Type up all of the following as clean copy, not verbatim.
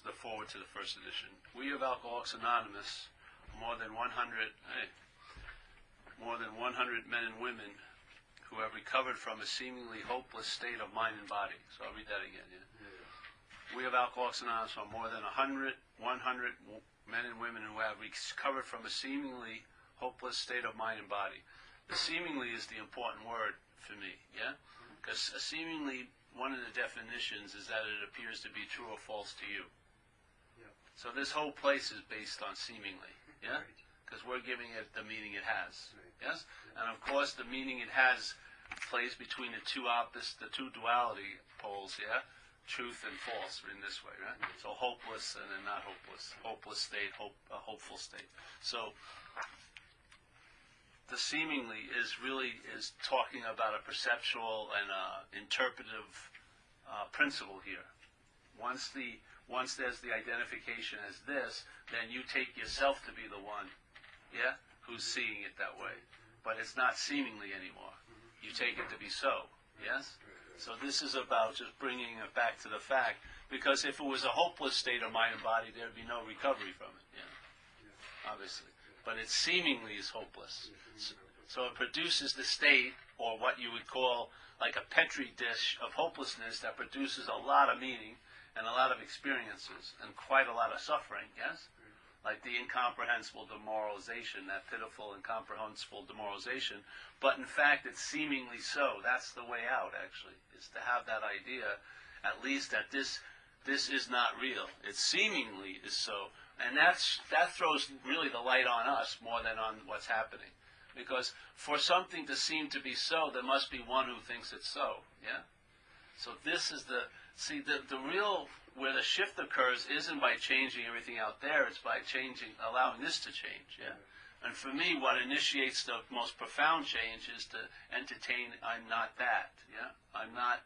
the forward to the first edition. We of Alcoholics Anonymous, more than 100 men and women who have recovered from a seemingly hopeless state of mind and body. So I'll read that again. Yeah? We of Alcoholics Anonymous are more than 100 men and women who have recovered from a seemingly hopeless state of mind and body. The seemingly is the important word for me, yeah? Because seemingly, one of the definitions is that it appears to be true or false to you. Yeah. So this whole place is based on seemingly, yeah? Because we're giving it the meaning it has, yes? And of course, the meaning it has plays between the two duality poles, yeah? Truth and false in this way, right? So hopeless and then not hopeless. Hopeless state, a hopeful state. So the seemingly is talking about a perceptual and interpretive principle here. Once there's the identification as this, then you take yourself to be the one, yeah, who's seeing it that way. But it's not seemingly anymore. You take it to be so, yes? So this is about just bringing it back to the fact, because if it was a hopeless state of mind and body, there'd be no recovery from it, obviously. But it seemingly is hopeless. So it produces the state, or what you would call like a petri dish of hopelessness that produces a lot of meaning and a lot of experiences and quite a lot of suffering, yes? Like the incomprehensible demoralization, that pitiful, incomprehensible demoralization. But in fact, it's seemingly so. That's the way out, actually, is to have that idea, at least that this is not real. It seemingly is so. And that throws really the light on us more than on what's happening. Because for something to seem to be so, there must be one who thinks it's so, yeah? So this is the real, where the shift occurs isn't by changing everything out there, it's by allowing this to change, yeah? And for me, what initiates the most profound change is to entertain, I'm not that, yeah? I'm not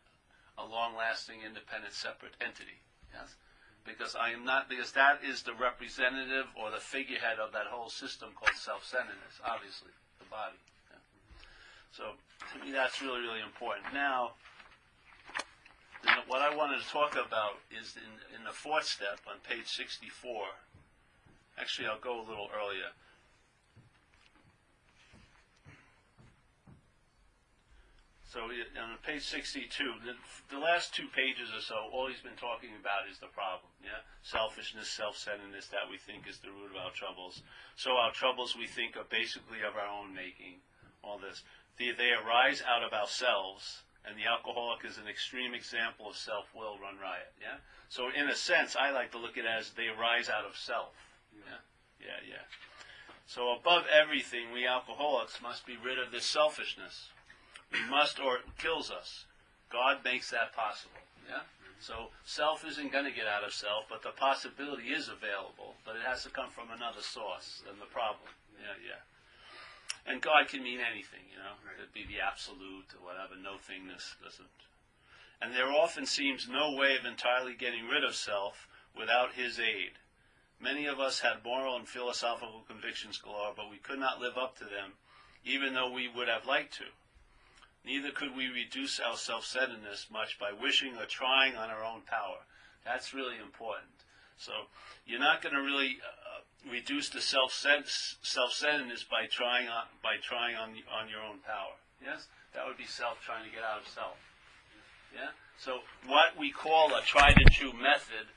a long-lasting, independent, separate entity, yes? Because that is the representative or the figurehead of that whole system called self-centeredness, obviously, the body. Yeah? So, to me, that's really, really important. Now, what I wanted to talk about is in the fourth step on page 64. Actually, I'll go a little earlier. So on page 62, the last 2 pages or so, all he's been talking about is the problem, yeah? Selfishness, self-centeredness, that we think is the root of our troubles. So our troubles we think are basically of our own making, all this. They arise out of ourselves, and the alcoholic is an extreme example of self-will run riot, yeah? So in a sense, I like to look at it as they arise out of self, yeah? Yeah. So above everything, we alcoholics must be rid of this selfishness. We must, or it kills us. God makes that possible, yeah? So self isn't going to get out of self, but the possibility is available, but it has to come from another source than the problem, yeah. And God can mean anything, It'd be the absolute or whatever, no-thingness doesn't. And there often seems no way of entirely getting rid of self without His aid. Many of us had moral and philosophical convictions galore, but we could not live up to them, even though we would have liked to. Neither could we reduce our self-centeredness much by wishing or trying on our own power. That's really important. So you're not going to really reduce the self-centeredness by trying on your own power. Yes, that would be self trying to get out of self. Yeah. So what we call a tried and true method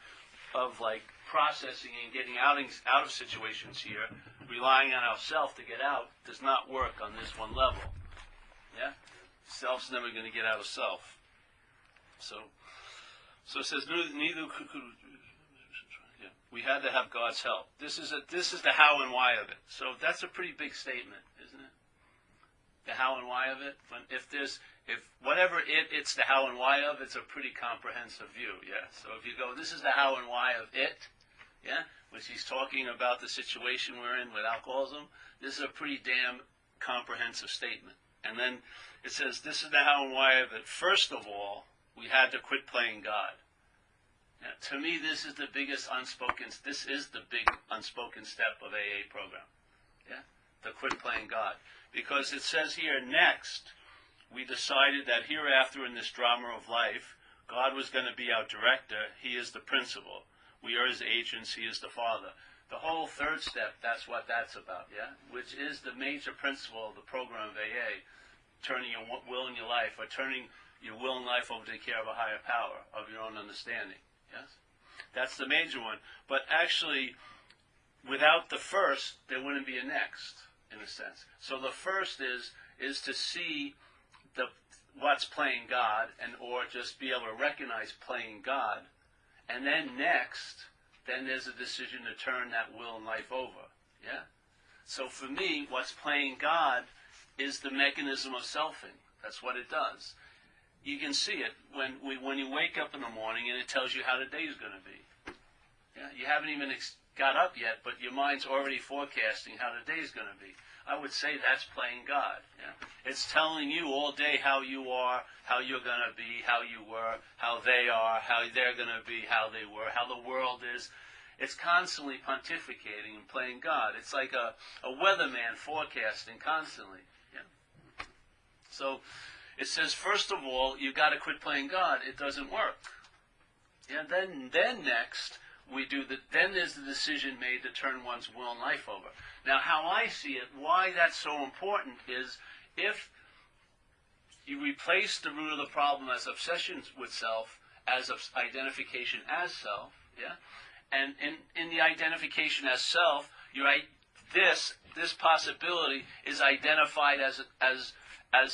of like processing and getting out of situations here, relying on ourself to get out, does not work on this one level. Yeah. Self's never going to get out of self. So it says neither could. Yeah, we had to have God's help. This is the how and why of it. So that's a pretty big statement, isn't it? The how and why of it. If whatever it's the how and why of, it's a pretty comprehensive view. Yeah. So if you go, this is the how and why of it. Yeah, which he's talking about the situation we're in with alcoholism. This is a pretty damn comprehensive statement. And then it says, this is the how and why of it. First of all, we had to quit playing God. Now, to me, this is the big unspoken step of AA program. Yeah? To quit playing God. Because it says here, next, we decided that hereafter in this drama of life, God was going to be our director. He is the principal. We are his agents. He is the Father. The whole third step, that's what that's about, yeah? Which is the major principle of the program of AA, turning your will and your life, or turning your will and life over to the care of a higher power of your own understanding, yes? That's the major one. But actually, without the first, there wouldn't be a next, in a sense. So the first is to see what's playing God, or just be able to recognize playing God. And then next, then there's a decision to turn that will and life over. Yeah? So for me, what's playing God is the mechanism of selfing. That's what it does. You can see it when you wake up in the morning and it tells you how the day is going to be. Yeah? You haven't even got up yet, but your mind's already forecasting how the day is going to be. I would say that's playing God. Yeah? It's telling you all day how you are, how you're going to be, how you were, how they are, how they're going to be, how they were, how the world is. It's constantly pontificating and playing God. It's like a weatherman forecasting constantly. Yeah? So it says, first of all, you've got to quit playing God. It doesn't work. Yeah? Then next, then there's the decision made to turn one's will and life over. Now, how I see it, why that's so important is if you replace the root of the problem as obsession with self, as identification as self, yeah, and in the identification as self, this possibility is identified as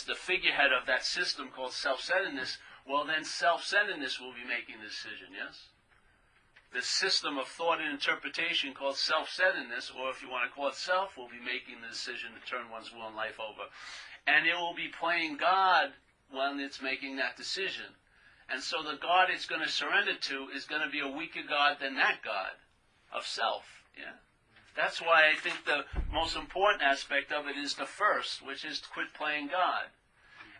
the figurehead of that system called self-centeredness. Well, then self-centeredness will be making the decision, yes? The system of thought and interpretation called self-centeredness, or if you want to call it self, will be making the decision to turn one's will and life over. And it will be playing God when it's making that decision. And so the God it's going to surrender to is going to be a weaker God than that God of self. Yeah? That's why I think the most important aspect of it is the first, which is to quit playing God.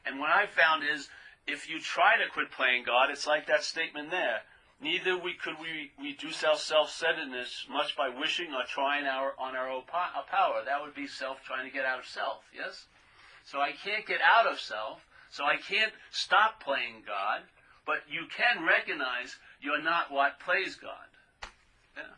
And what I found is, if you try to quit playing God, it's like that statement there. Neither could we reduce our self-centeredness much by wishing or trying on our own power. That would be self trying to get out of self, yes? So I can't get out of self, so I can't stop playing God, but you can recognize you're not what plays God. Yeah.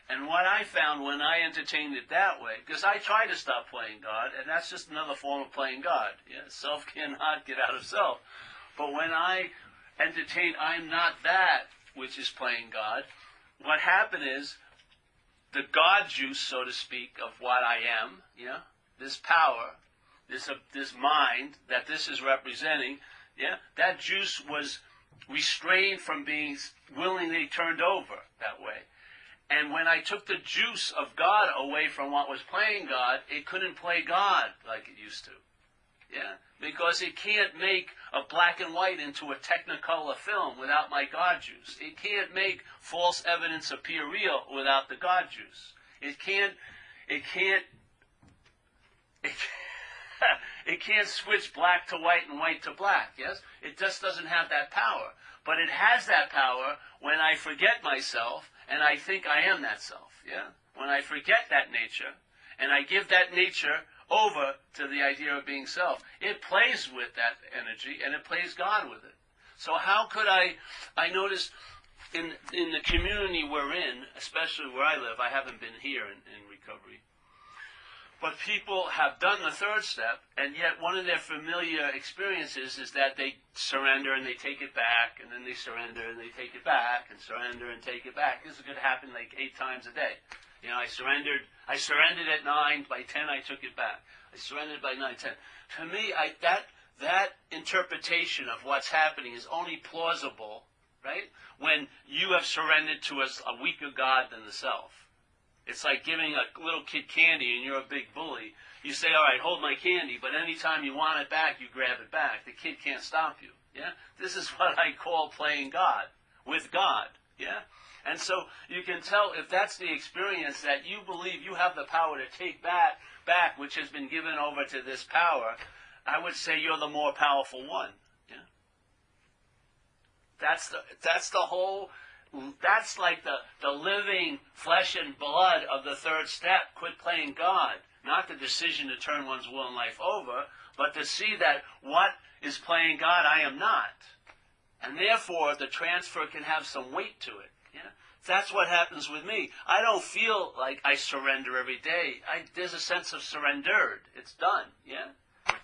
And what I found when I entertained it that way, because I try to stop playing God, and that's just another form of playing God. Yeah? Self cannot get out of self. But when I entertain, I'm not that which is playing God, what happened is the God juice, so to speak, of what I am, yeah, this power, this mind that this is representing, yeah, that juice was restrained from being willingly turned over that way. And when I took the juice of God away from what was playing God, it couldn't play God like it used to. Yeah? Because it can't make a black and white into a technicolor film without my God juice. It can't make false evidence appear real without the God juice. It can't switch black to white and white to black, yes? It just doesn't have that power. But it has that power when I forget myself and I think I am that self, yeah? When I forget that nature and I give that nature over to the idea of being self, it plays with that energy and it plays God with it. So how could I notice in the community we're in, especially where I live, I haven't been here in recovery, but people have done the third step, and yet one of their familiar experiences is that they surrender and they take it back, and then they surrender and they take it back, and surrender and take it back. This could happen like 8 times a day. You know, I surrendered at 9, by 10 I took it back. I surrendered by 9, 10. To me, that interpretation of what's happening is only plausible, right, when you have surrendered to a weaker God than the self. It's like giving a little kid candy and you're a big bully. You say, all right, hold my candy, but anytime you want it back, you grab it back. The kid can't stop you. Yeah? This is what I call playing God, with God. Yeah? And so you can tell if that's the experience that you believe you have the power to take back, which has been given over to this power, I would say you're the more powerful one. Yeah? That's like the living flesh and blood of the third step. Quit playing God. Not the decision to turn one's will and life over, but to see that what is playing God, I am not. And therefore, the transfer can have some weight to it. Yeah? That's what happens with me. I don't feel like I surrender every day. There's a sense of surrendered. It's done, yeah?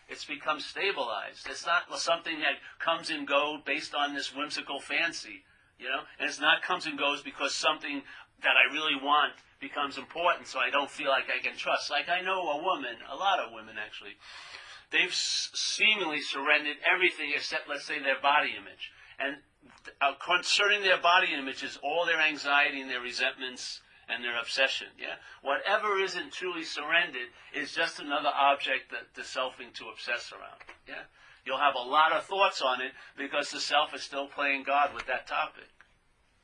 It's become stabilized. It's not something that comes and goes based on this whimsical fancy, And it's not comes and goes because something that I really want becomes important, so I don't feel like I can trust. Like I know a woman, a lot of women actually, they've seemingly surrendered everything except, let's say, their body image. And concerning their body image is all their anxiety and their resentments and their obsession. Yeah, whatever isn't truly surrendered is just another object that the selfing to obsess around. Yeah, you'll have a lot of thoughts on it because the self is still playing God with that topic.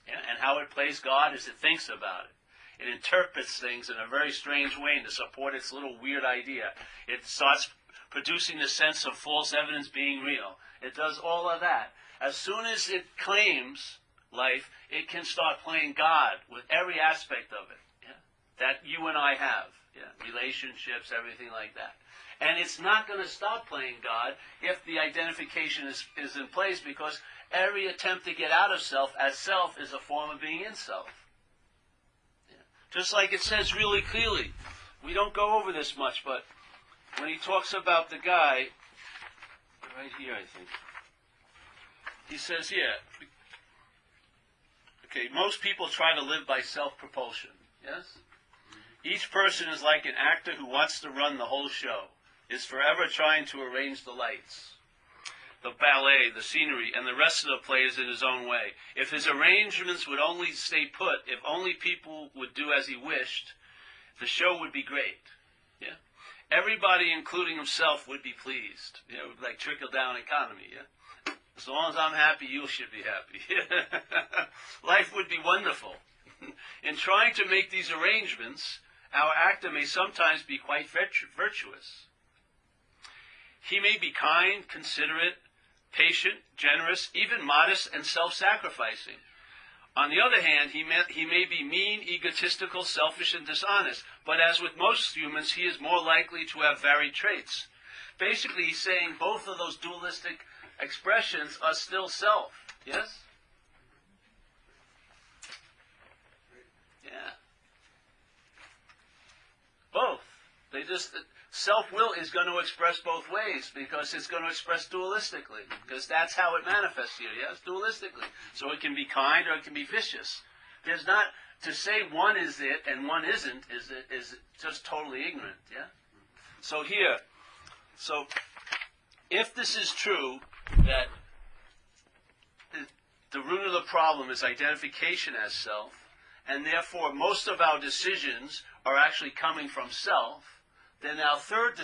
Yeah, and how it plays God is it thinks about it. It interprets things in a very strange way to support its little weird idea. It starts producing the sense of false evidence being real. It does all of that. As soon as it claims life, it can start playing God with every aspect of it, that you and I have, relationships, everything like that. And it's not going to stop playing God if the identification is in place, because every attempt to get out of self as self is a form of being in self. Just like it says really clearly. We don't go over this much, but when he talks about the guy, right here I think, he says, okay, most people try to live by self-propulsion, yes? Each person is like an actor who wants to run the whole show, is forever trying to arrange the lights, the ballet, the scenery, and the rest of the play is in his own way. If his arrangements would only stay put, if only people would do as he wished, the show would be great, yeah? Everybody, including himself, would be pleased, like trickle-down economy, yeah? As long as I'm happy, you should be happy. Life would be wonderful. In trying to make these arrangements, our actor may sometimes be quite virtuous. He may be kind, considerate, patient, generous, even modest and self-sacrificing. On the other hand, he may be mean, egotistical, selfish, and dishonest. But as with most humans, he is more likely to have varied traits. Basically, he's saying both of those dualistic expressions are still self. Yes? Yeah. Both. Self-will is going to express both ways because it's going to express dualistically. Because that's how it manifests here, yes? Dualistically. So it can be kind or it can be vicious. There's not, to say one is it and one isn't is just totally ignorant, yeah? So here, if this is true, that the root of the problem is identification as self, and therefore most of our decisions are actually coming from self, then our third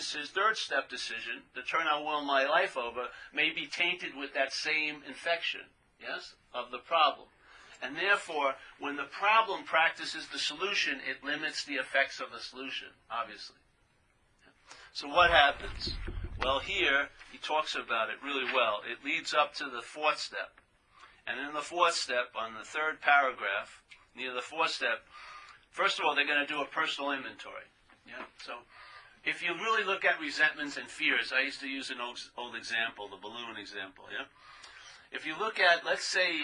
step decision, to turn our will and my life over, may be tainted with that same infection, yes, of the problem. And therefore, when the problem practices the solution, it limits the effects of the solution, obviously. So what happens? Well, here, he talks about it really well. It leads up to the fourth step. And in the fourth step, on the third paragraph, near the fourth step, first of all, they're going to do a personal inventory. Yeah. So, if you really look at resentments and fears, I used to use an old example, the balloon example, yeah? If you look at, let's say,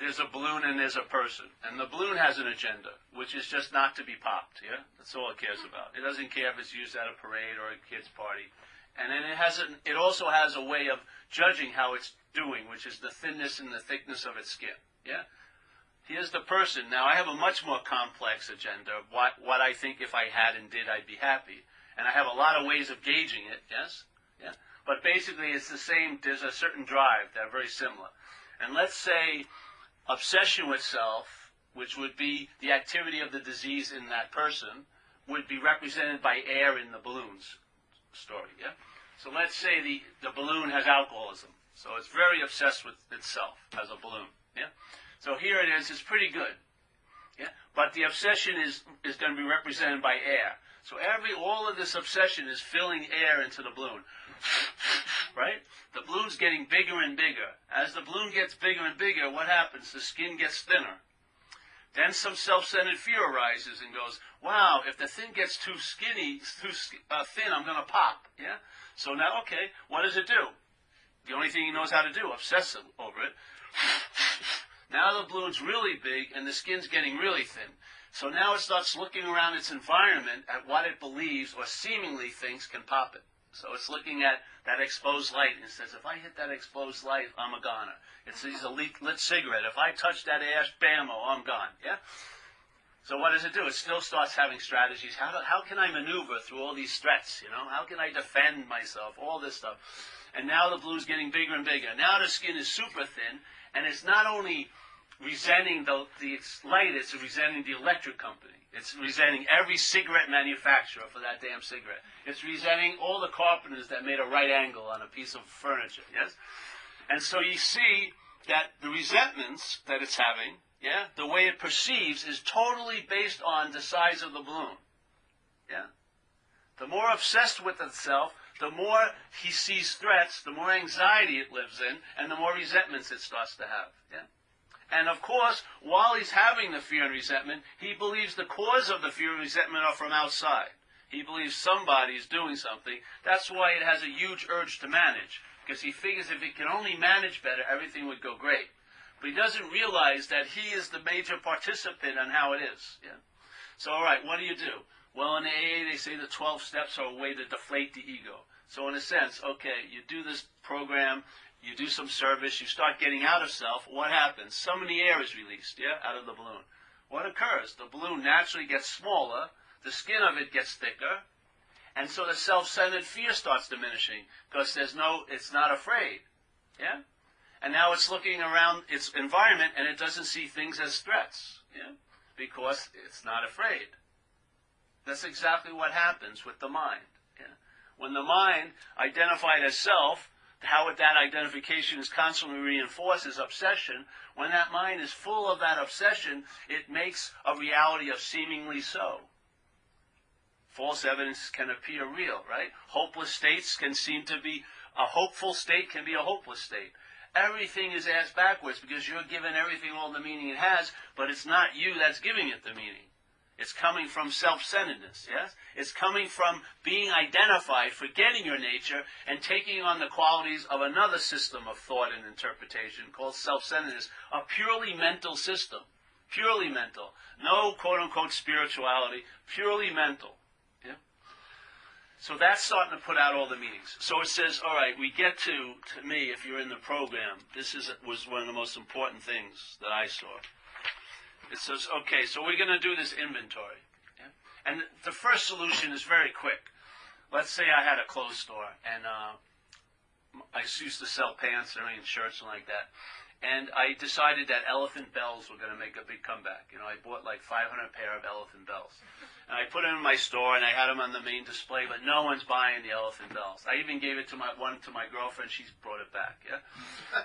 there's a balloon and there's a person, and the balloon has an agenda, which is just not to be popped, yeah? That's all it cares about. It doesn't care if it's used at a parade or a kid's party. And then it also has a way of judging how it's doing, which is the thinness and the thickness of its skin, yeah? Here's the person. Now, I have a much more complex agenda of what I think if I had and did, I'd be happy. And I have a lot of ways of gauging it, yes? Yeah. But basically, it's the same. There's a certain drive that are very similar. And let's say obsession with self, which would be the activity of the disease in that person, would be represented by air in the balloon's story, yeah? So let's say the balloon has alcoholism. So it's very obsessed with itself as a balloon, yeah? So here it is. It's pretty good, yeah. But the obsession is going to be represented by air. So all of this obsession is filling air into the balloon, right? The balloon's getting bigger and bigger. As the balloon gets bigger and bigger, what happens? The skin gets thinner. Then some self-centered fear arises and goes, "Wow, if the thing gets too skinny, too thin, I'm going to pop." Yeah. So now, okay, what does it do? The only thing he knows how to do, obsess over it. Now the balloon's really big and the skin's getting really thin. So now it starts looking around its environment at what it believes or seemingly thinks can pop it. So it's looking at that exposed light and it says, if I hit that exposed light, I'm a goner. It sees a lit cigarette. If I touch that ash, bammo, I'm gone. Yeah? So what does it do? It still starts having strategies. How can I maneuver through all these threats? How can I defend myself? All this stuff. And now the blue's getting bigger and bigger. Now the skin is super thin, and it's not only resenting the light, it's resenting the electric company. It's resenting every cigarette manufacturer for that damn cigarette. It's resenting all the carpenters that made a right angle on a piece of furniture, yes? And so you see that the resentments that it's having, yeah, the way it perceives is totally based on the size of the balloon, yeah? The more obsessed with itself, the more he sees threats, the more anxiety it lives in, and the more resentments it starts to have, yeah? And of course, while he's having the fear and resentment, he believes the cause of the fear and resentment are from outside. He believes somebody is doing something. That's why it has a huge urge to manage, because he figures if he can only manage better, everything would go great. But he doesn't realize that he is the major participant on how it is. Yeah? So, all right, what do? Well, in AA, they say the 12 steps are a way to deflate the ego. So in a sense, okay, you do this program, you do some service, you start getting out of self, what happens? Some of the air is released, yeah, out of the balloon. What occurs? The balloon naturally gets smaller, the skin of it gets thicker, and so the self-centered fear starts diminishing, because it's not afraid, yeah? And now it's looking around its environment, and it doesn't see things as threats, yeah? Because it's not afraid. That's exactly what happens with the mind, yeah? When the mind, identified as self, how that identification is constantly reinforced as obsession, when that mind is full of that obsession, it makes a reality of seemingly so. False evidence can appear real, right? Hopeless states can seem to be, a hopeful state can be a hopeless state. Everything is asked backwards because you're giving everything all the meaning it has, but it's not you that's giving it the meaning. It's coming from self-centeredness, yes? It's coming from being identified, forgetting your nature, and taking on the qualities of another system of thought and interpretation called self-centeredness, a purely mental system. Purely mental. No quote-unquote spirituality, purely mental. Yeah? So that's starting to put out all the meanings. So it says, all right, we get to me, if you're in the program, was one of the most important things that I saw. It says, okay, so we're going to do this inventory. Yeah? And the first solution is very quick. Let's say I had a clothes store, and I used to sell pants and shirts and like that. And I decided that elephant bells were going to make a big comeback. I bought like 500 pair of elephant bells. And I put them in my store, and I had them on the main display, but no one's buying the elephant bells. I even gave it to my girlfriend. She's brought it back, yeah?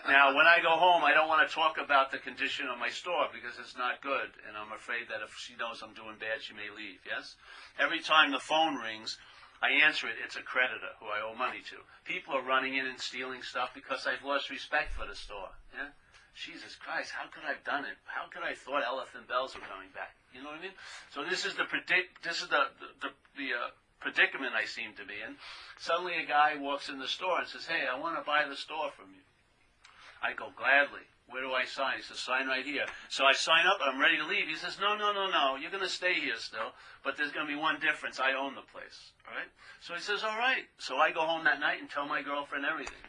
Now, when I go home, I don't want to talk about the condition of my store because it's not good, and I'm afraid that if she knows I'm doing bad, she may leave, yes? Every time the phone rings, I answer it, it's a creditor who I owe money to. People are running in and stealing stuff because I've lost respect for the store, yeah? Jesus Christ, how could I have done it? How could I have thought elephant bells were coming back? You know what I mean? So this is the predicament I seem to be in. Suddenly a guy walks in the store and says, hey, I want to buy the store from you. I go, gladly. Where do I sign? He says, sign right here. So I sign up and I'm ready to leave. He says, no. You're going to stay here still, but there's going to be one difference. I own the place. All right? So he says, all right. So I go home that night and tell my girlfriend everything.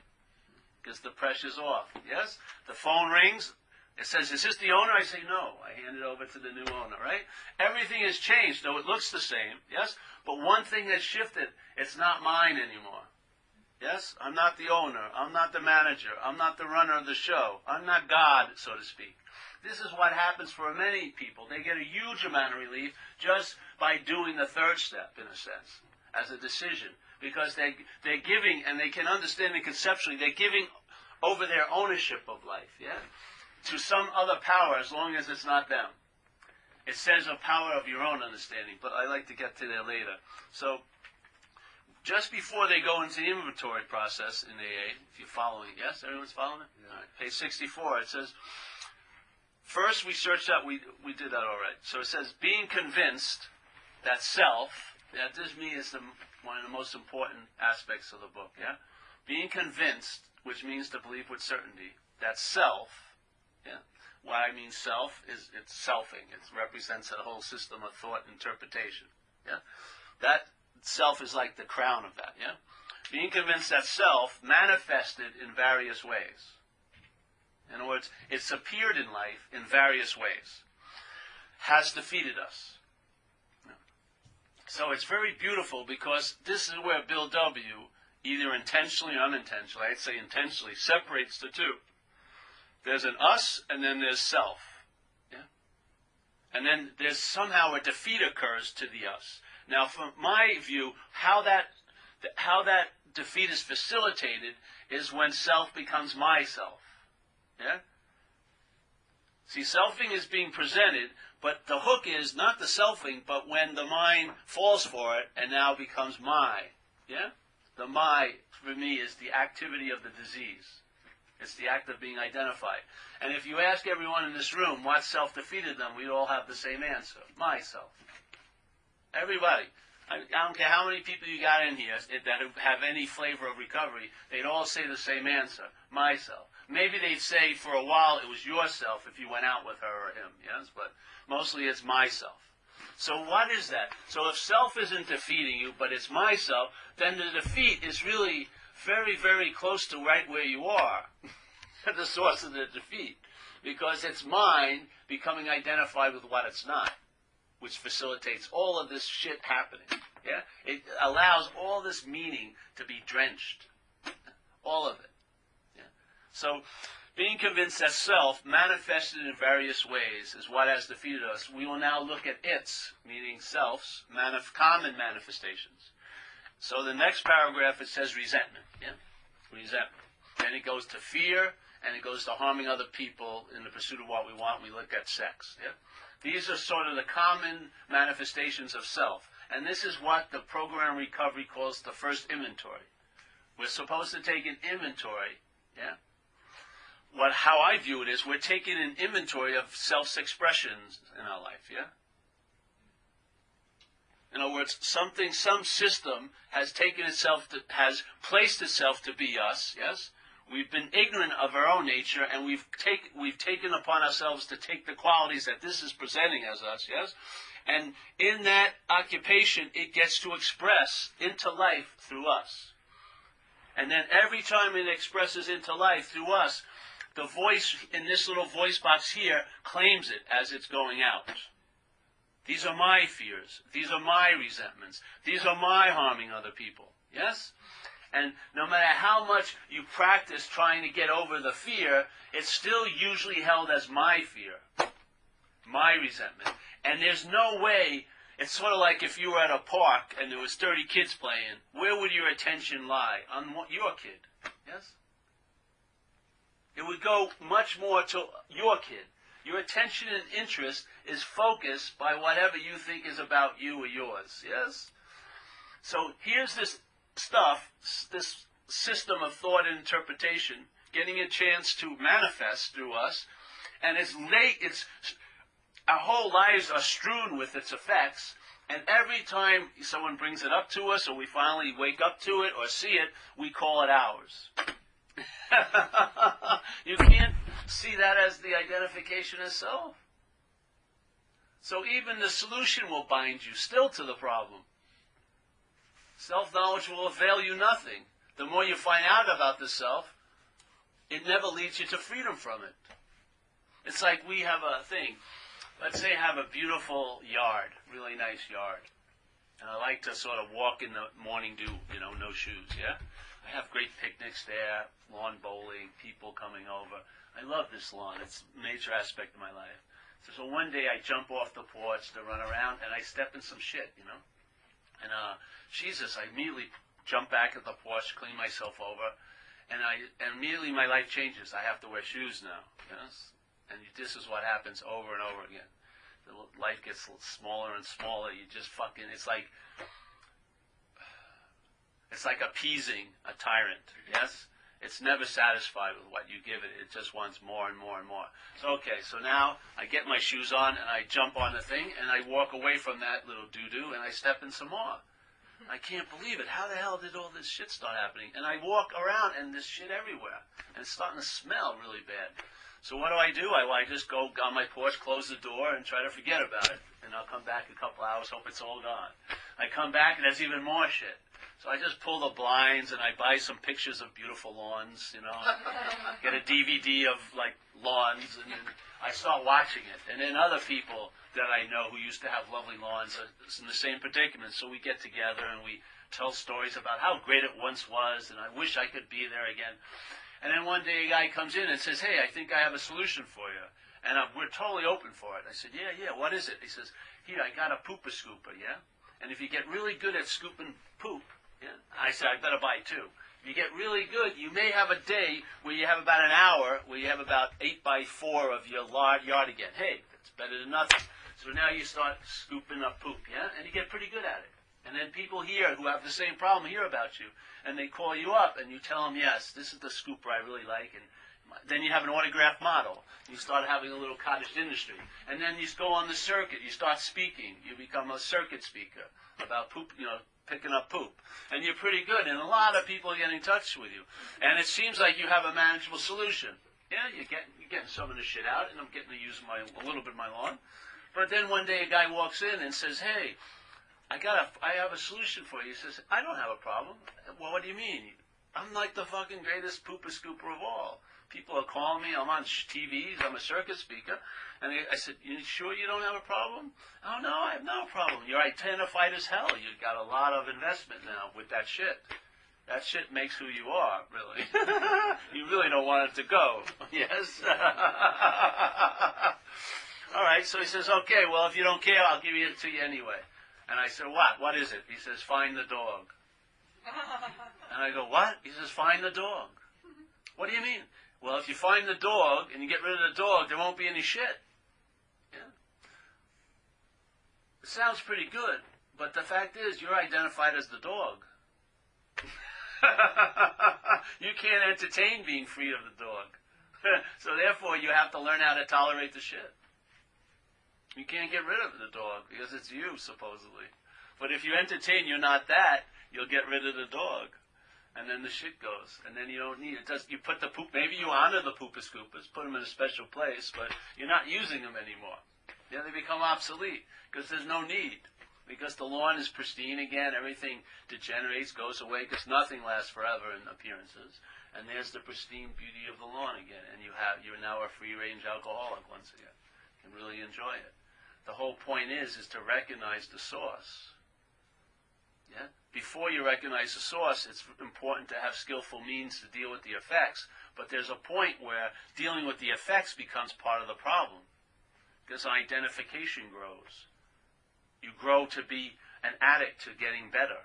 Because the pressure's off. Yes? The phone rings. It says, is this the owner? I say, no. I hand it over to the new owner, right? Everything has changed, though it looks the same. Yes? But one thing has shifted. It's not mine anymore. Yes? I'm not the owner. I'm not the manager. I'm not the runner of the show. I'm not God, so to speak. This is what happens for many people. They get a huge amount of relief just by doing the third step, in a sense, as a decision. Because they're giving, and they can understand it conceptually, they're giving over their ownership of life, yeah, to some other power as long as it's not them. It says a power of your own understanding, but I like to get to there later. So, just before they go into the inventory process in AA, if you're following it, yes? Everyone's following it? Yeah. All right. Page 64, it says, first we searched out, we did that already. So it says, being convinced that self, that this me is one of the most important aspects of the book, yeah? Being convinced, which means to believe with certainty, that self, Yeah. Why I mean self is it's selfing. It represents a whole system of thought and interpretation. Yeah. That self is like the crown of that. Yeah. Being convinced that self manifested in various ways. In other words, it's appeared in life in various ways. Has defeated us. So it's very beautiful because this is where Bill W., either intentionally or unintentionally, I'd say intentionally, separates the two. There's an us and then there's self. Yeah? And then there's somehow a defeat occurs to the us. Now, from my view, how that defeat is facilitated is when self becomes myself. Yeah? See, selfing is being presented, but the hook is not the selfing, but when the mind falls for it and now becomes my. Yeah? The my, for me, is the activity of the disease. It's the act of being identified. And if you ask everyone in this room what self defeated them, we'd all have the same answer. Myself. Everybody. I don't care how many people you got in here that have any flavor of recovery, they'd all say the same answer. Myself. Maybe they'd say for a while it was yourself if you went out with her or him, yes? But mostly it's myself. So what is that? So if self isn't defeating you, but it's myself, then the defeat is really very, very close to right where you are, the source of the defeat. Because it's mind becoming identified with what it's not, which facilitates all of this shit happening. Yeah? It allows all this meaning to be drenched. All of it. So, being convinced that self, manifested in various ways, is what has defeated us. We will now look at its, meaning self's, common manifestations. So the next paragraph, it says resentment. Yeah? Resentment. Then it goes to fear, and it goes to harming other people in the pursuit of what we want. We look at sex. Yeah? These are sort of the common manifestations of self. And this is what the program recovery calls the first inventory. We're supposed to take an inventory, yeah? How I view it is we're taking an inventory of self-expressions in our life, yeah? In other words, some system has has placed itself to be us, yes? We've been ignorant of our own nature, and we've taken upon ourselves to take the qualities that this is presenting as us, yes? And in that occupation, it gets to express into life through us. And then every time it expresses into life through us, the voice in this little voice box here claims it as it's going out. These are my fears. These are my resentments. These are my harming other people. Yes? And no matter how much you practice trying to get over the fear, it's still usually held as my fear, my resentment. And there's no way, it's sort of like if you were at a park and there was 30 kids playing, where would your attention lie? On your kid. Yes? It would go much more to your kid. Your attention and interest is focused by whatever you think is about you or yours. Yes? So here's this stuff, this system of thought and interpretation, getting a chance to manifest through us, and our whole lives are strewn with its effects, and every time someone brings it up to us, or we finally wake up to it or see it, we call it ours. You can't see that as the identification as self. So even the solution will bind you still to the problem. Self-knowledge will avail you nothing. The more you find out about the self, it never leads you to freedom from it. It's like we have a thing. Let's say I have a beautiful yard, really nice yard. And I like to sort of walk in the morning dew, no shoes, yeah? I have great picnics there, lawn bowling, people coming over. I love this lawn. It's a major aspect of my life. So one day I jump off the porch to run around, and I step in some shit, And Jesus, I immediately jump back at the porch, clean myself over, and immediately my life changes. I have to wear shoes now, yes? And this is what happens over and over again. The life gets smaller and smaller. You just it's like appeasing a tyrant, yes? It's never satisfied with what you give it. It just wants more and more and more. So now I get my shoes on and I jump on the thing and I walk away from that little doo-doo and I step in some more. I can't believe it. How the hell did all this shit start happening? And I walk around and there's shit everywhere. And it's starting to smell really bad. So what do? I just go on my porch, close the door, and try to forget about it. And I'll come back in a couple hours, hope it's all gone. I come back and there's even more shit. So I just pull the blinds and I buy some pictures of beautiful lawns, get a DVD of like lawns, and I start watching it. And then other people that I know who used to have lovely lawns are in the same predicament. So we get together and we tell stories about how great it once was, and I wish I could be there again. And then one day a guy comes in and says, "Hey, I think I have a solution for you." And we're totally open for it. I said, yeah, what is it? He says, "Here, I got a pooper scooper, yeah? And if you get really good at scooping poop," yeah, I said, "I better buy two. If you get really good, you may have a day where you have about an hour, where you have about 8 by 4 of your yard again. Hey, that's better than nothing." So now you start scooping up poop, yeah? And you get pretty good at it. And then people here who have the same problem hear about you, and they call you up, and you tell them, "Yes, this is the scooper I really like," and then you have an autographed model. You start having a little cottage industry. And then you go on the circuit. You start speaking. You become a circuit speaker about poop, picking up poop. And you're pretty good. And a lot of people get in touch with you. And it seems like you have a manageable solution. Yeah, you're getting some of the shit out, and I'm getting to use a little bit of my lawn. But then one day a guy walks in and says, "Hey, I have a solution for you." He says, "I don't have a problem." "Well, what do you mean?" "I'm like the fucking greatest pooper scooper of all. People are calling me. I'm on TVs. I'm a circuit speaker." And I said, "You sure you don't have a problem?" "Oh, no, I have no problem. You're identified as hell. You've got a lot of investment now with that shit. That shit makes who you are, really." You really don't want it to go. Yes? All right, so he says, "Okay, well, if you don't care, I'll give it to you anyway." And I said, "What? What is it?" He says, "Find the dog." And I go, "What?" He says, "Find the dog." "What do you mean?" "Well, if you find the dog and you get rid of the dog, there won't be any shit." Yeah. It sounds pretty good, but the fact is you're identified as the dog. You can't entertain being free of the dog. So therefore you have to learn how to tolerate the shit. You can't get rid of the dog because it's you, supposedly. But if you entertain you're not that, you'll get rid of the dog. And then the shit goes. And then you don't need it. You put the poop, maybe you honor the pooper scoopers, put them in a special place, but you're not using them anymore. Yeah, they become obsolete because there's no need. Because the lawn is pristine again, everything degenerates, goes away, because nothing lasts forever in appearances. And there's the pristine beauty of the lawn again. And you're now a free-range alcoholic once again. You can really enjoy it. The whole point is to recognize the source. Yeah? Before you recognize the source, it's important to have skillful means to deal with the effects, but there's a point where dealing with the effects becomes part of the problem, because identification grows. You grow to be an addict to getting better.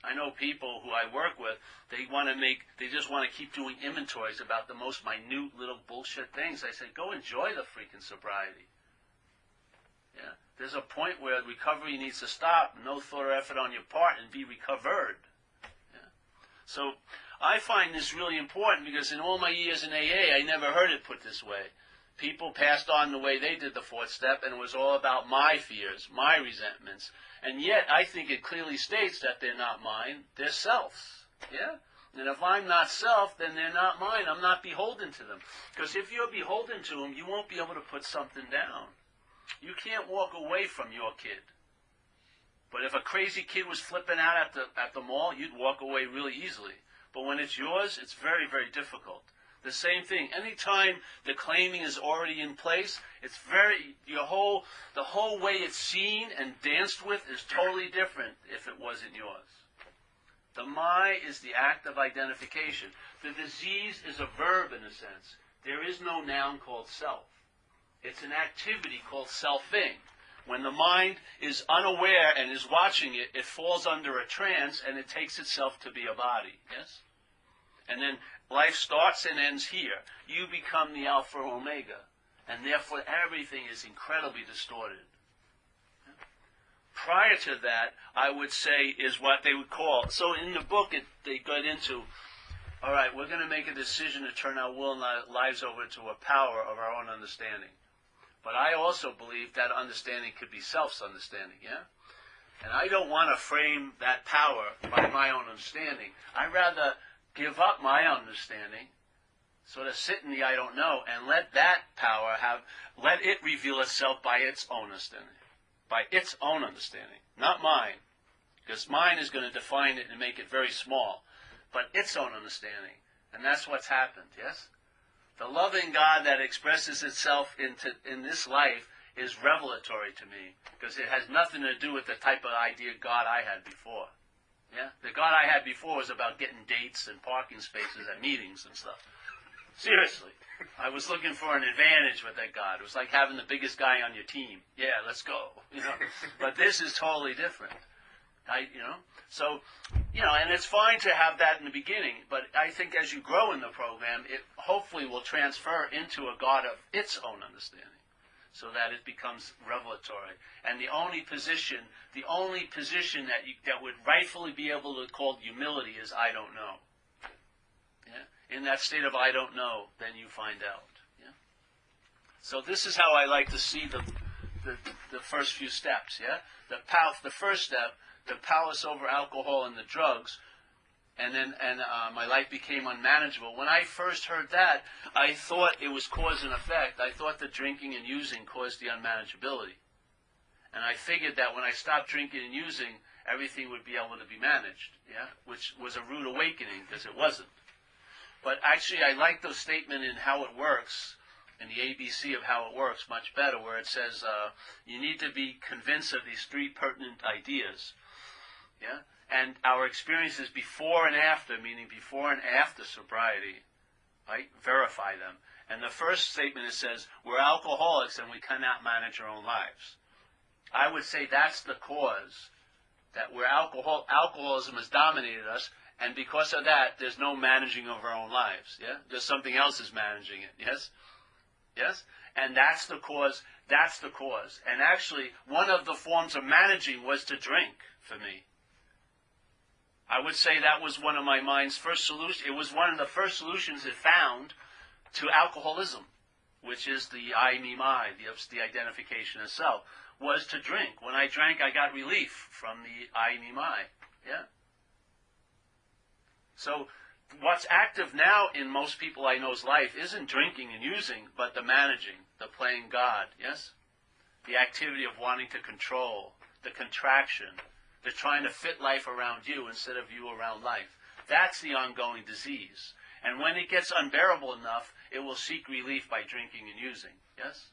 I know people who I work with, they just want to keep doing inventories about the most minute little bullshit things. I say, go enjoy the freaking sobriety. Yeah? There's a point where recovery needs to stop, no thought or effort on your part, and be recovered. Yeah? So I find this really important because in all my years in AA, I never heard it put this way. People passed on the way they did the fourth step, and it was all about my fears, my resentments. And yet, I think it clearly states that they're not mine, they're self's. Yeah? And if I'm not self, then they're not mine. I'm not beholden to them. Because if you're beholden to them, you won't be able to put something down. You can't walk away from your kid. But if a crazy kid was flipping out at the mall, you'd walk away really easily. But when it's yours, it's very, very difficult. The same thing. Anytime the claiming is already in place, it's the whole way it's seen and danced with is totally different if it wasn't yours. The my is the act of identification. The disease is a verb in a sense. There is no noun called self. It's an activity called selfing. When the mind is unaware and is watching it, it falls under a trance and it takes itself to be a body. Yes? And then life starts and ends here. You become the Alpha Omega. And therefore everything is incredibly distorted. Prior to that, I would say, is what they would call. So in the book, they got into, all right, we're going to make a decision to turn our will and our lives over to a power of our own understanding. But I also believe that understanding could be self's understanding, yeah? And I don't want to frame that power by my own understanding. I rather give up my understanding, sort of sit in the I don't know, and let that power let it reveal itself by its own understanding. By its own understanding, not mine. Because mine is going to define it and make it very small. But its own understanding. And that's what's happened, yes? The loving God that expresses itself in this life is revelatory to me, because it has nothing to do with the type of idea God I had before. Yeah? The God I had before was about getting dates and parking spaces at meetings and stuff. Seriously. I was looking for an advantage with that God. It was like having the biggest guy on your team. Yeah, let's go. But this is totally different. So, and it's fine to have that in the beginning, but I think as you grow in the program, it hopefully will transfer into a God of its own understanding, so that it becomes revelatory. And the only position that would rightfully be able to call humility is I don't know. Yeah? In that state of I don't know, then you find out. Yeah? So this is how I like to see the first few steps. Yeah, the first step, the palace over alcohol and the drugs, and my life became unmanageable. When I first heard that, I thought it was cause and effect. I thought that drinking and using caused the unmanageability. And I figured that when I stopped drinking and using, everything would be able to be managed, yeah? Which was a rude awakening, because it wasn't. But actually, I like the statement in How It Works, in the ABC of How It Works, much better, where it says, you need to be convinced of these three pertinent ideas. Yeah? And our experiences before and after, meaning before and after sobriety, right? Verify them. And the first statement, it says, we're alcoholics and we cannot manage our own lives. I would say that's the cause, that alcoholism has dominated us, and because of that, there's no managing of our own lives. Yeah? There's something else is managing it. Yes? Yes? And that's the cause. That's the cause. And actually, one of the forms of managing was to drink for me. I would say that was one of my mind's first solutions. It was one of the first solutions it found to alcoholism, which is the I, me, my, the identification of self, was to drink. When I drank, I got relief from the I, me, my. Yeah? So what's active now in most people I know's life isn't drinking and using, but the managing, the playing God, yes? The activity of wanting to control, the contraction, the trying to fit life around you instead of you around life. That's the ongoing disease. And when it gets unbearable enough, it will seek relief by drinking and using, yes?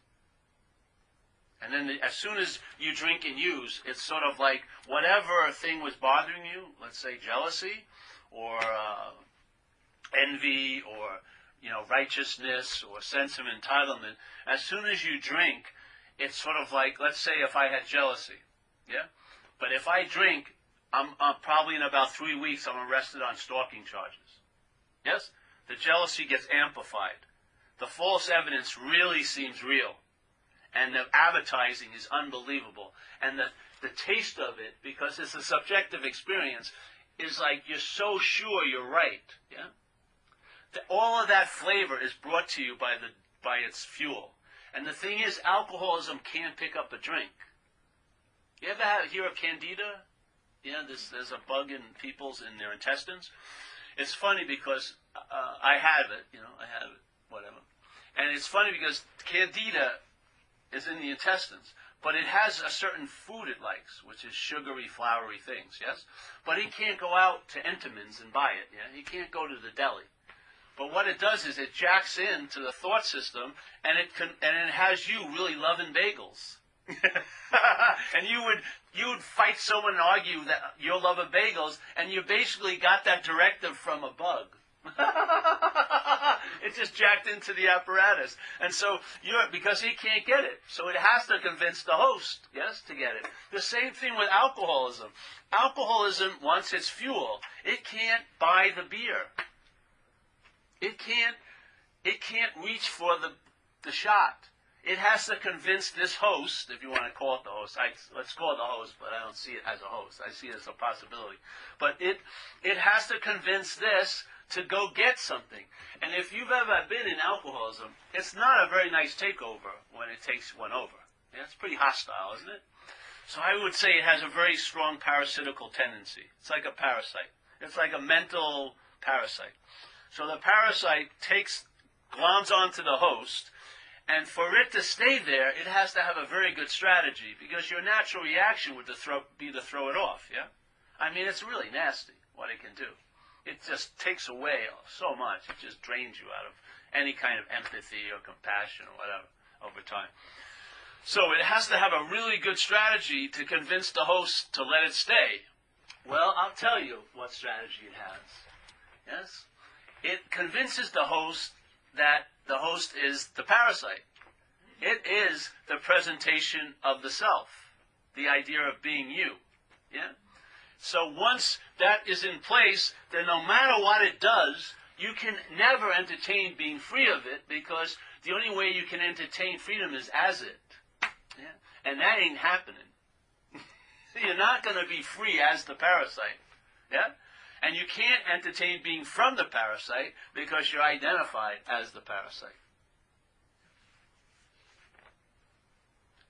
And then as soon as you drink and use, it's sort of like whatever thing was bothering you, let's say jealousy, or envy, or righteousness, or sense of entitlement. As soon as you drink, it's sort of like, let's say if I had jealousy, yeah. But if I drink, I'm probably in about 3 weeks I'm arrested on stalking charges. Yes, the jealousy gets amplified. The false evidence really seems real, and the advertising is unbelievable, and the taste of it, because it's a subjective experience, is like you're so sure you're right. Yeah, all of that flavor is brought to you by its fuel. And the thing is, alcoholism can't pick up a drink. You ever hear of candida? Yeah, there's a bug in their intestines. It's funny because I have it, whatever. And it's funny because candida is in the intestines. But it has a certain food it likes, which is sugary, floury things, yes? But he can't go out to Entenmann's and buy it, yeah? He can't go to the deli. But what it does is it jacks into the thought system, and it has you really loving bagels. And you would fight someone and argue that your love of bagels, and you basically got that directive from a bug. It just jacked into the apparatus. And so, because he can't get it. So it has to convince the host, yes, to get it. The same thing with alcoholism. Alcoholism wants its fuel. It can't buy the beer. It can't reach for the shot. It has to convince this host, if you want to call it the host. Let's call it the host, but I don't see it as a host. I see it as a possibility. But it has to convince this to go get something. And if you've ever been in alcoholism, it's not a very nice takeover when it takes one over. Yeah, it's pretty hostile, isn't it? So I would say it has a very strong parasitical tendency. It's like a parasite. It's like a mental parasite. So the parasite gloms onto the host, and for it to stay there, it has to have a very good strategy, because your natural reaction would be to throw it off, yeah? I mean, it's really nasty what it can do. It just takes away so much. It just drains you out of any kind of empathy or compassion or whatever over time. So it has to have a really good strategy to convince the host to let it stay. Well, I'll tell you what strategy it has. Yes? It convinces the host that the host is the parasite. It is the presentation of the self, the idea of being you. Yeah? So once that is in place, then no matter what it does, you can never entertain being free of it, because the only way you can entertain freedom is as it. Yeah? And that ain't happening. You're not going to be free as the parasite. Yeah? And you can't entertain being from the parasite because you're identified as the parasite.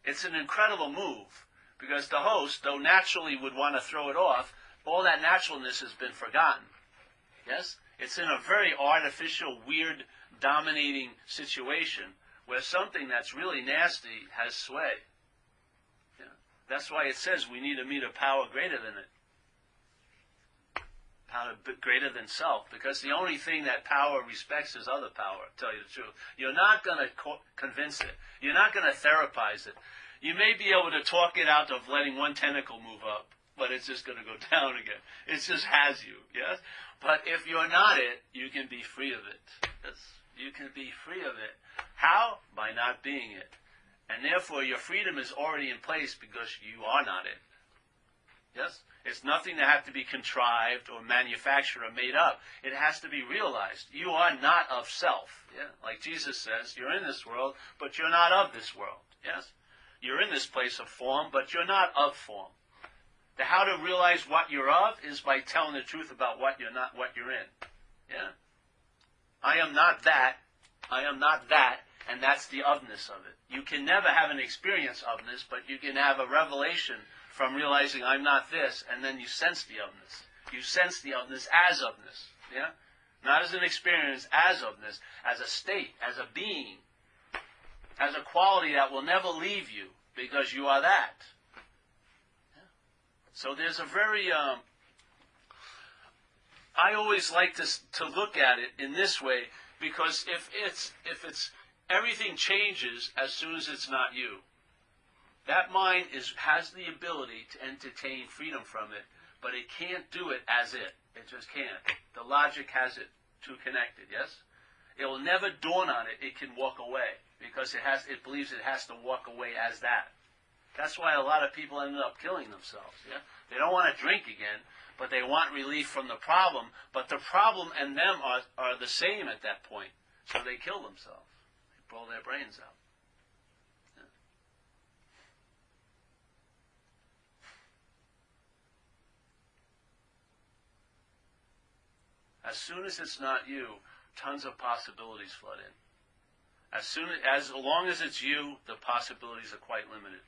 It's an incredible move, because the host, though naturally would want to throw it off, all that naturalness has been forgotten. Yes? It's in a very artificial, weird, dominating situation where something that's really nasty has sway. Yeah. That's why it says we need to meet a power greater than it. Power greater than self, because the only thing that power respects is other power, to tell you the truth. You're not going to convince it. You're not going to therapize it. You may be able to talk it out of letting one tentacle move up, but it's just going to go down again. It just has you, yes? But if you're not it, you can be free of it. Yes? You can be free of it. How? By not being it. And therefore, your freedom is already in place because you are not it. Yes? It's nothing that has to be contrived or manufactured or made up. It has to be realized. You are not of self. Yeah? Like Jesus says, you're in this world, but you're not of this world. Yes? You're in this place of form, but you're not of form. How to realize what you're of is by telling the truth about what you're not, what you're in. Yeah? I am not that. I am not that. And that's the ofness of it. You can never have an experience ofness, but you can have a revelation from realizing I'm not this, and then you sense the ofness. You sense the ofness as ofness. Yeah? Not as an experience, as ofness, as a state, as a being, as a quality that will never leave you, because you are that. Yeah? So there's a very... I always like to look at it in this way, because if it's everything changes as soon as it's not you. That mind has the ability to entertain freedom from it, but it can't do it as it. It just can't. The logic has it too connected, yes? It will never dawn on it. It can walk away, because it believes it has to walk away as that. That's why a lot of people ended up killing themselves, yeah? They don't want to drink again, but they want relief from the problem, but the problem and them are the same at that point. So they kill themselves. They blow their brains out. Yeah. As soon as it's not you, tons of possibilities flood in. As long as it's you, the possibilities are quite limited.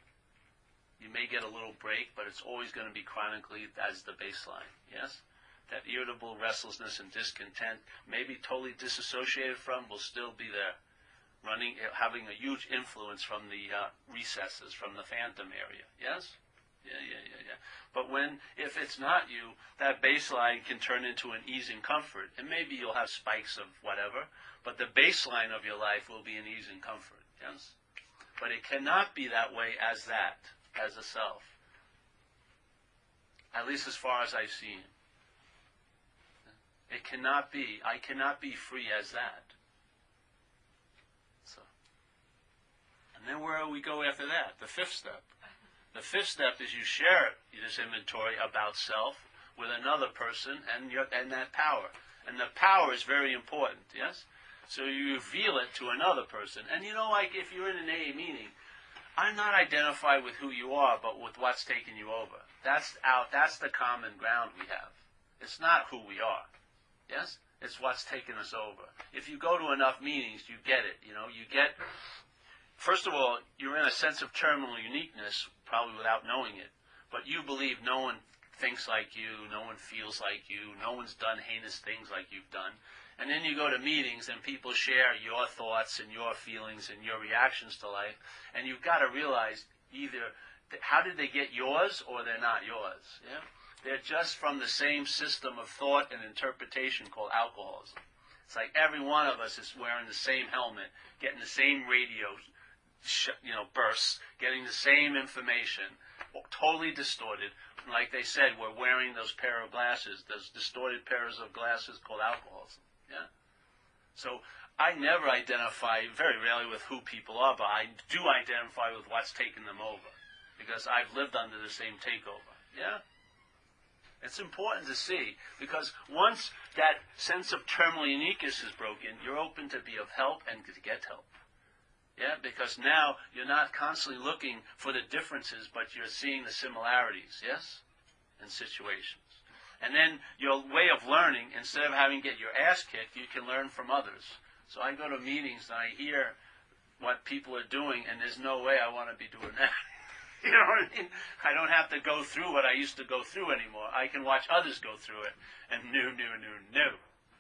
You may get a little break, but it's always going to be chronically as the baseline, yes? That irritable restlessness and discontent, maybe totally disassociated from, will still be there, having a huge influence from the recesses, from the phantom area, yes? Yeah. But if it's not you, that baseline can turn into an ease and comfort. And maybe you'll have spikes of whatever, but the baseline of your life will be an ease and comfort, yes? But it cannot be that way as that. As a self. At least as far as I've seen. It cannot be. I cannot be free as that. So. And then where do we go after that? The fifth step. The fifth step is you share this inventory about self with another person and that power. And the power is very important, yes? So you reveal it to another person. And like if you're in an AA meeting, I'm not identified with who you are, but with what's taken you over. That's the common ground we have. It's not who we are. Yes? It's what's taken us over. If you go to enough meetings, you get it. You get first of all, you're in a sense of terminal uniqueness, probably without knowing it. But you believe no one thinks like you, no one feels like you, no one's done heinous things like you've done. And then you go to meetings and people share your thoughts and your feelings and your reactions to life. And you've got to realize either how did they get yours or they're not yours. Yeah? They're just from the same system of thought and interpretation called alcoholism. It's like every one of us is wearing the same helmet, getting the same radio bursts, getting the same information, totally distorted. And like they said, we're wearing those pair of glasses, those distorted pairs of glasses called alcoholism. Yeah. So I never identify, very rarely, with who people are, but I do identify with what's taken them over, because I've lived under the same takeover. Yeah. It's important to see, because once that sense of terminal uniqueness is broken, you're open to be of help and to get help. Yeah, because now you're not constantly looking for the differences, but you're seeing the similarities, yes, in situations. And then your way of learning, instead of having to get your ass kicked, you can learn from others. So I go to meetings and I hear what people are doing, and there's no way I want to be doing that. You know what I mean? I don't have to go through what I used to go through anymore. I can watch others go through it, and new.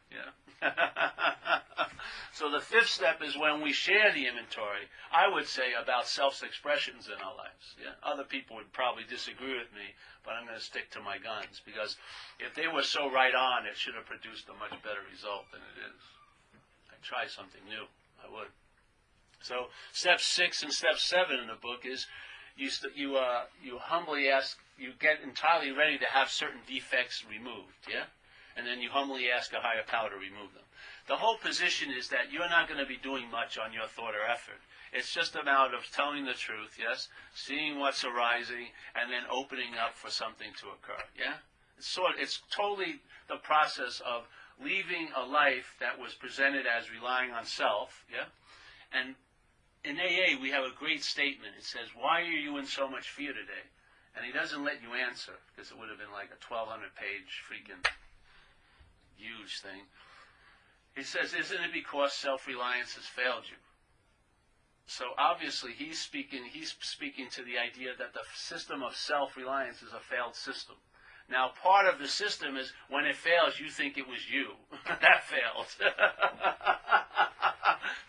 Yeah. So the fifth step is when we share the inventory, I would say, about self-expressions in our lives. Yeah? Other people would probably disagree with me, but I'm going to stick to my guns, because if they were so right on, it should have produced a much better result than it is. I'd try something new. I would. So step 6 and step 7 in the book is you humbly ask, you get entirely ready to have certain defects removed, yeah? And then you humbly ask a higher power to remove them. The whole position is that you're not going to be doing much on your thought or effort. It's just a matter of telling the truth, yes, seeing what's arising, and then opening up for something to occur, yeah? It's totally the process of leaving a life that was presented as relying on self, yeah? And in AA, we have a great statement. It says, why are you in so much fear today? And he doesn't let you answer, because it would have been like a 1,200-page freaking huge thing. He says, isn't it because self-reliance has failed you? So obviously he's speaking to the idea that the system of self-reliance is a failed system. Now part of the system is when it fails, you think it was you. That failed.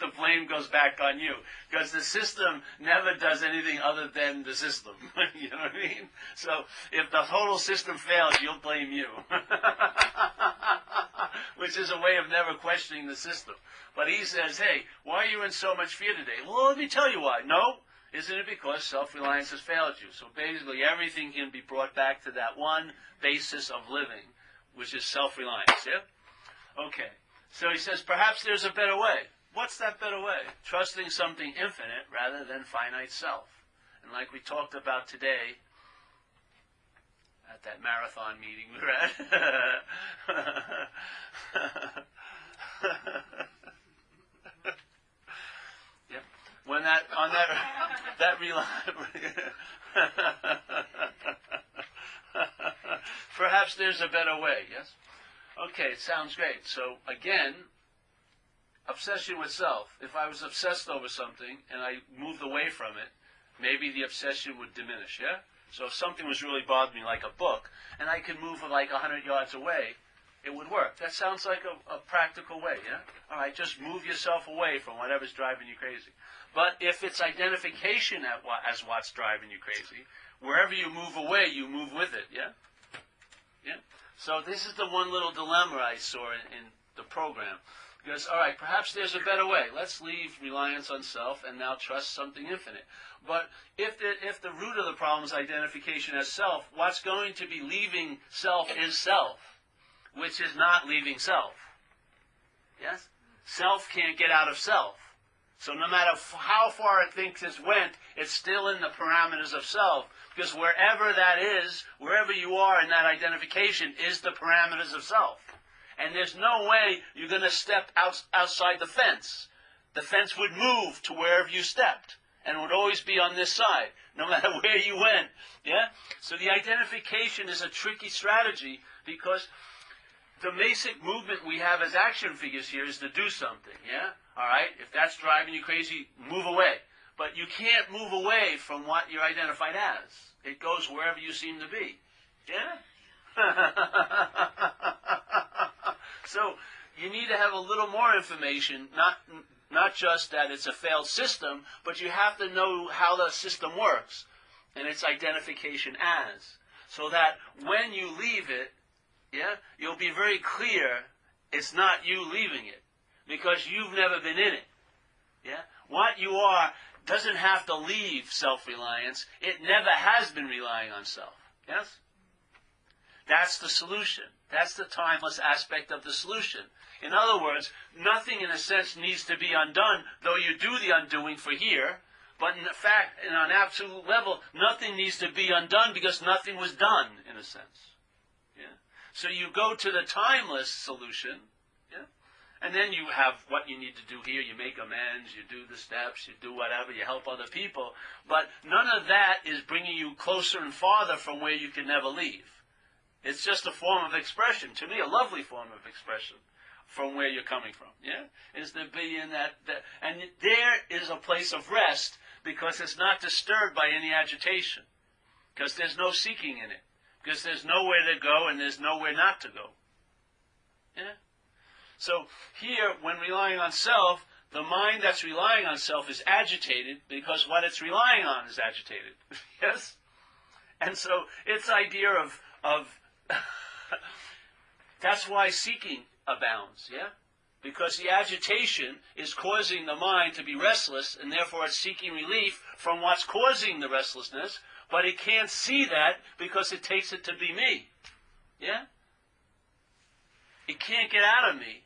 The blame goes back on you. Because the system never does anything other than the system. You know what I mean? So if the total system fails, you'll blame you. Which is a way of never questioning the system. But he says, hey, why are you in so much fear today? Well, let me tell you why. No, isn't it because self-reliance has failed you? So basically everything can be brought back to that one basis of living, which is self-reliance, yeah? Okay. So he says, perhaps there's a better way. What's that better way? Trusting something infinite rather than finite self. And like we talked about today, at that marathon meeting we were at, yeah. When perhaps there's a better way, yes? Okay, it sounds great. So again, obsession with self. If I was obsessed over something and I moved away from it, maybe the obsession would diminish, yeah? So if something was really bothering me, like a book, and I could move like 100 yards away, it would work. That sounds like a practical way, yeah? All right, just move yourself away from whatever's driving you crazy. But if it's identification as what's driving you crazy, wherever you move away, you move with it, yeah? Yeah? So this is the one little dilemma I saw in the program. Because, all right, perhaps there's a better way. Let's leave reliance on self and now trust something infinite. But if the root of the problem is identification as self, what's going to be leaving self is self, which is not leaving self. Yes? Self can't get out of self. So no matter how far it thinks it went, it's still in the parameters of self, because wherever that is, wherever you are in that identification, is the parameters of self. And there's no way you're going to step outside the fence. The fence would move to wherever you stepped, and would always be on this side, no matter where you went. Yeah? So the identification is a tricky strategy, because the basic movement we have as action figures here is to do something. Yeah? All right? If that's driving you crazy, move away. But you can't move away from what you're identified as. It goes wherever you seem to be. Yeah? So you need to have a little more information, not just that it's a failed system, but you have to know how the system works and its identification as, so that when you leave it, yeah, you'll be very clear it's not you leaving it, because you've never been in it. Yeah? What you are doesn't have to leave self-reliance. It never has been relying on self. Yes? That's the solution. That's the timeless aspect of the solution. In other words, nothing in a sense needs to be undone, though you do the undoing for here. But in fact, on an absolute level, nothing needs to be undone because nothing was done, in a sense. Yeah? So you go to the timeless solution, yeah? And then you have what you need to do here. You make amends, you do the steps, you do whatever, you help other people. But none of that is bringing you closer and farther from where you can never leave. It's just a form of expression, to me, a lovely form of expression from where you're coming from, yeah? Is to be in that, and there is a place of rest because it's not disturbed by any agitation, because there's no seeking in it, because there's nowhere to go and there's nowhere not to go, yeah? So here, when relying on self, the mind that's relying on self is agitated because what it's relying on is agitated, yes? And so its idea of that's why seeking abounds, yeah? Because the agitation is causing the mind to be restless, and therefore it's seeking relief from what's causing the restlessness, but it can't see that because it takes it to be me, yeah? It can't get out of me,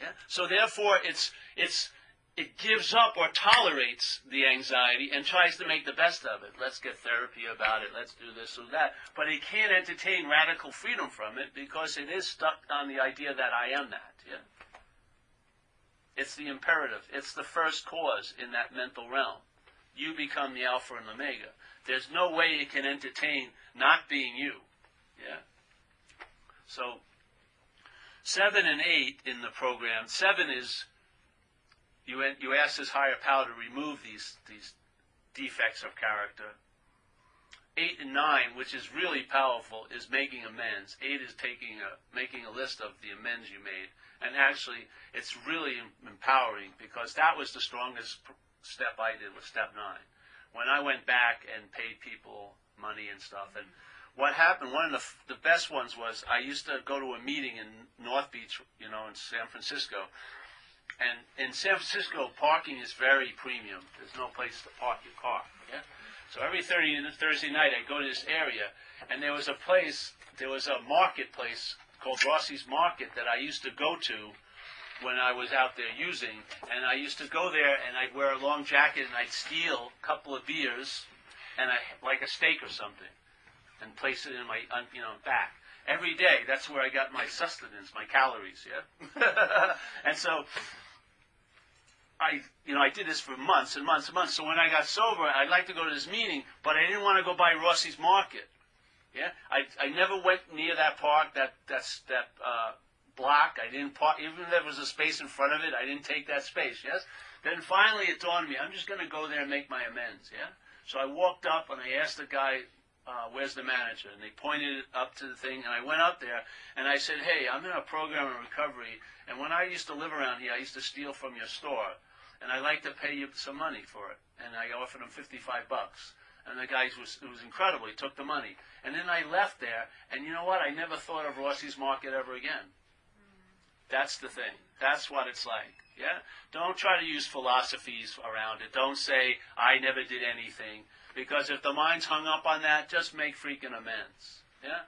yeah? So therefore it gives up or tolerates the anxiety and tries to make the best of it. Let's get therapy about it. Let's do this or that. But it can't entertain radical freedom from it because it is stuck on the idea that I am that. Yeah? It's the imperative. It's the first cause in that mental realm. You become the Alpha and Omega. There's no way it can entertain not being you. Yeah. So 7 and 8 in the program. 7 is you ask this higher power to remove these defects of character. 8 and 9, which is really powerful, is making amends. 8 is making a list of the amends you made. And actually, it's really empowering because that was the strongest step I did with step 9. When I went back and paid people money and stuff. And what happened, one of the best ones was I used to go to a meeting in North Beach, in San Francisco. And in San Francisco, parking is very premium. There's no place to park your car. Yeah? So every Thursday night, I'd go to this area, and there was a marketplace called Rossi's Market that I used to go to when I was out there using. And I used to go there, and I'd wear a long jacket, and I'd steal a couple of beers, and like a steak or something, and place it in my back. Every day, that's where I got my sustenance, my calories, yeah? And so I did this for months and months and months. So when I got sober, I'd like to go to this meeting, but I didn't want to go by Rossi's Market. Yeah, I never went near that park, that block. I didn't park, even if there was a space in front of it. I didn't take that space. Yes. Then finally it dawned on me, I'm just going to go there and make my amends. Yeah. So I walked up and I asked the guy, where's the manager? And they pointed it up to the thing, and I went up there, and I said, hey, I'm in a program of recovery, and when I used to live around here, I used to steal from your store, and I'd like to pay you some money for it. And I offered him $55. And the guy was incredible. He took the money. And then I left there, and you know what? I never thought of Rossi's Market ever again. That's the thing. That's what it's like. Yeah? Don't try to use philosophies around it. Don't say, I never did anything. Because if the mind's hung up on that, just make freaking amends. Yeah?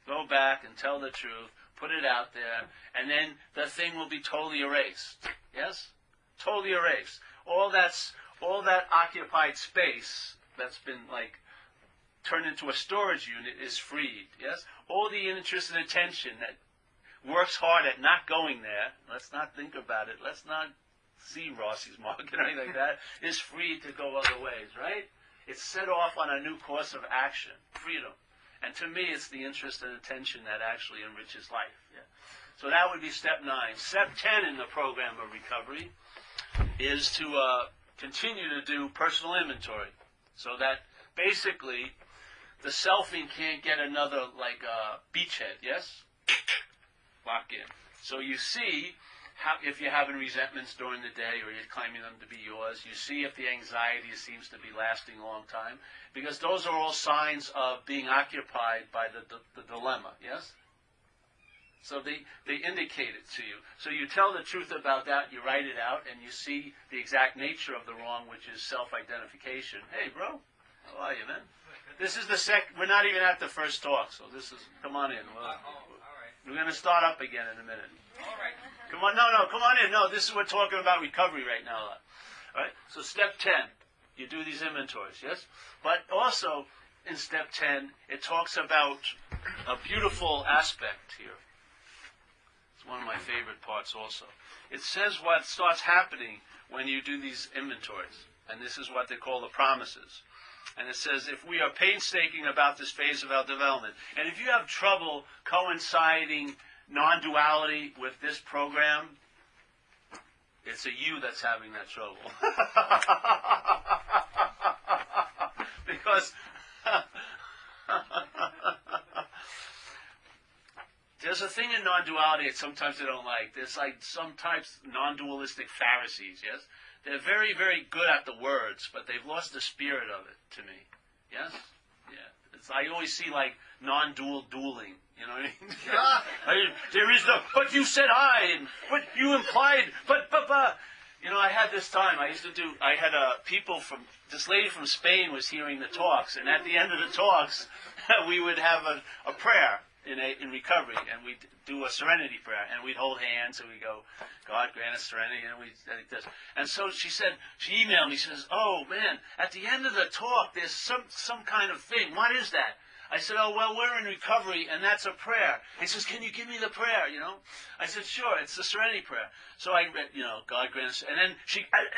Go back and tell the truth. Put it out there. And then the thing will be totally erased. Yes? Totally erased. All that occupied space that's been turned into a storage unit is freed. Yes? All the interest and attention that works hard at not going there, let's not think about it, let's not see Rossi's Market or anything like that, is free to go other ways, right? It's set off on a new course of action, freedom. And to me, it's the interest and attention that actually enriches life. Yeah? So that would be step 9. Step 10 in the program of recovery is to continue to do personal inventory, so that basically the selfing can't get another, like a beachhead, yes? Lock in. So you see how, if you're having resentments during the day or you're claiming them to be yours, you see if the anxiety seems to be lasting a long time, because those are all signs of being occupied by the dilemma, yes? So they indicate it to you. So you tell the truth about that, you write it out, and you see the exact nature of the wrong, which is self-identification. Hey, bro, how are you, man? This is the we're not even at the first talk, so this is, come on in. All right. We're going to start up again in a minute. All right. Come on, no, come on in. No, this is, we're talking about recovery right now. All right? So step 10, you do these inventories, yes? But also, in step 10, it talks about a beautiful aspect here. It's one of my favorite parts also. It says what starts happening when you do these inventories. And this is what they call the promises. And it says, if we are painstaking about this phase of our development, and if you have trouble coinciding non-duality with this program, it's a you that's having that trouble. Because there's a thing in non-duality that sometimes they don't like. There's like some types non-dualistic Pharisees, yes? They're very, very good at the words, but they've lost the spirit of it to me. Yes? Yeah. I always see like non-dual dueling. You know what I mean? There is no, but you said I, and but you implied, but. You know, I had this time, I had people from, this lady from Spain was hearing the talks, and at the end of the talks, we would have a prayer in recovery, and we'd do a serenity prayer, and we'd hold hands, and we'd go, God grant us serenity, and we'd like this. And so she emailed me, she says, oh man, at the end of the talk, there's some kind of thing. What is that? I said, oh, well, we're in recovery, and that's a prayer. He says, can you give me the prayer, you know? I said, sure, it's the serenity prayer. So I read, you know, God grant us, and then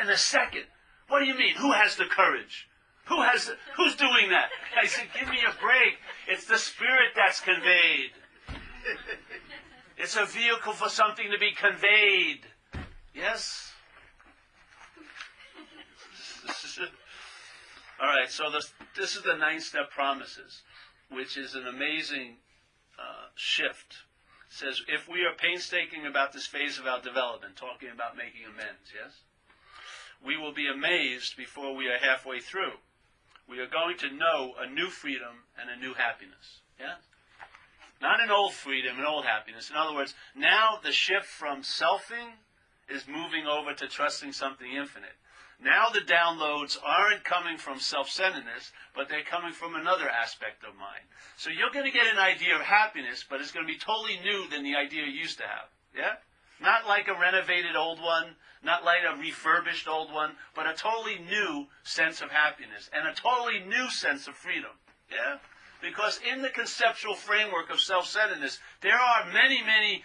in a second, what do you mean? Who has the courage? Who's doing that? I said, give me a break. It's the spirit that's conveyed. It's a vehicle for something to be conveyed. Yes? All right, so this is the 9-step promises, which is an amazing shift. It says, if we are painstaking about this phase of our development, talking about making amends, yes? We will be amazed before we are halfway through. We are going to know a new freedom and a new happiness. Yeah? Not an old freedom, an old happiness. In other words, now the shift from selfing is moving over to trusting something infinite. Now the downloads aren't coming from self-centeredness, but they're coming from another aspect of mind. So you're going to get an idea of happiness, but it's going to be totally new than the idea you used to have. Yeah? Not like a renovated old one, not like a refurbished old one, but a totally new sense of happiness and a totally new sense of freedom. Yeah? Because in the conceptual framework of self-centeredness, there are many, many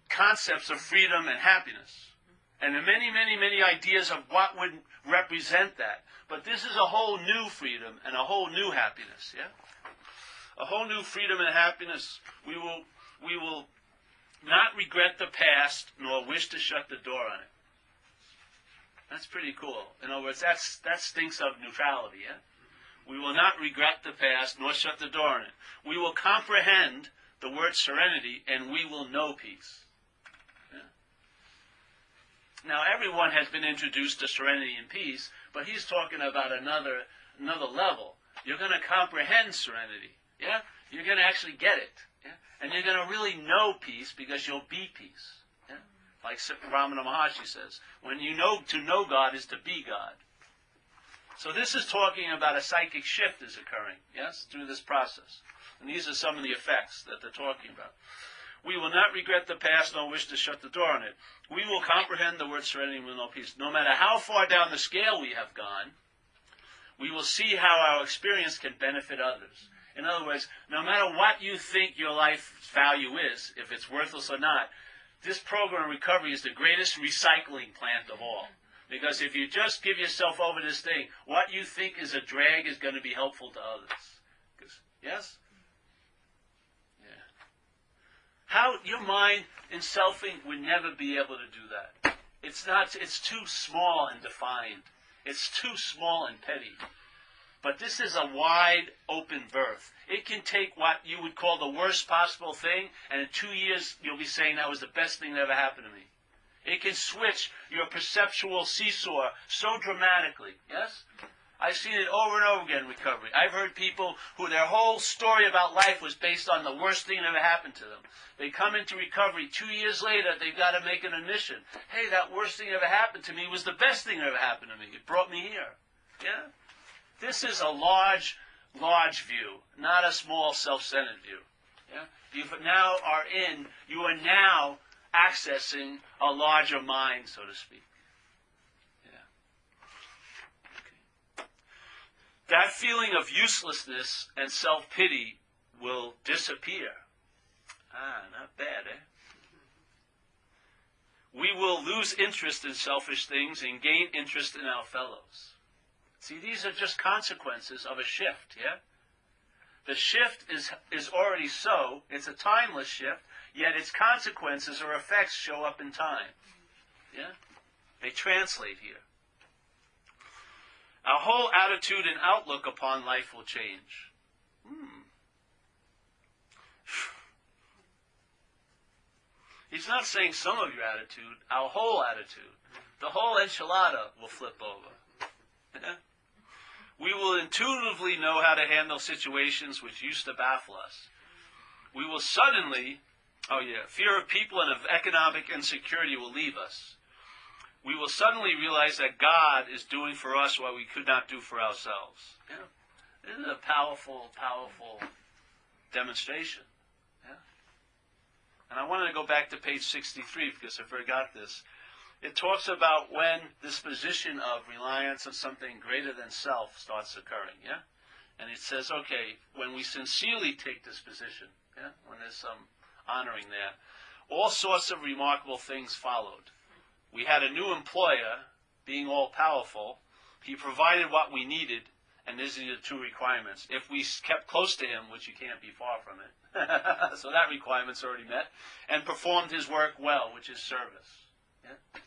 concepts of freedom and happiness. And there are many, many, many ideas of what would represent that. But this is a whole new freedom and a whole new happiness. Yeah? A whole new freedom and happiness. We will not regret the past nor wish to shut the door on it. That's pretty cool. In other words, that stinks of neutrality, yeah? We will not regret the past nor shut the door on it. We will comprehend the word serenity and we will know peace. Yeah? Now, everyone has been introduced to serenity and peace, but he's talking about another level. You're going to comprehend serenity, yeah? You're going to actually get it. Yeah? And you're going to really know peace because you'll be peace. Yeah? Like Ramana Maharshi says, when you know to know God is to be God. So this is talking about a psychic shift is occurring, yes, through this process. And these are some of the effects that they're talking about. We will not regret the past nor wish to shut the door on it. We will comprehend the word serenity and will know peace. No matter how far down the scale we have gone, we will see how our experience can benefit others. In other words, no matter what you think your life's value is, if it's worthless or not, this program of recovery is the greatest recycling plant of all. Because if you just give yourself over to this thing, what you think is a drag is going to be helpful to others. Yes? Yeah. How your mind in selfing would never be able to do that. It's too small and defined. It's too small and petty. But this is a wide open berth. It can take what you would call the worst possible thing, and in 2 years you'll be saying that was the best thing that ever happened to me. It can switch your perceptual seesaw so dramatically. Yes? I've seen it over and over again in recovery. I've heard people who their whole story about life was based on the worst thing that ever happened to them. They come into recovery 2 years later, they've got to make an admission. Hey, that worst thing that ever happened to me was the best thing that ever happened to me. It brought me here. Yeah? This is a large view, not a small self-centered view. Yeah? You are now accessing a larger mind, so to speak. That feeling of uselessness and self-pity will disappear. Not bad, eh? We will lose interest in selfish things and gain interest in our fellows. See, these are just consequences of a shift, yeah? The shift is already so. It's a timeless shift, yet its consequences or effects show up in time. Yeah? They translate here. Our whole attitude and outlook upon life will change. He's not saying some of your attitude, our whole attitude. The whole enchilada will flip over. Yeah? We will intuitively know how to handle situations which used to baffle us. We will suddenly, fear of people and of economic insecurity will leave us. We will suddenly realize that God is doing for us what we could not do for ourselves. Yeah? This is a powerful, powerful demonstration. Yeah? And I wanted to go back to page 63 because I forgot this. It talks about when this position of reliance on something greater than self starts occurring. Yeah? And it says, okay, when we sincerely take this position, yeah, when there's some honoring there, all sorts of remarkable things followed. We had a new employer, being all-powerful. He provided what we needed, and these are the two requirements. If we kept close to him, which you can't be far from it, so that requirement's already met, and performed his work well, which is service. Yeah?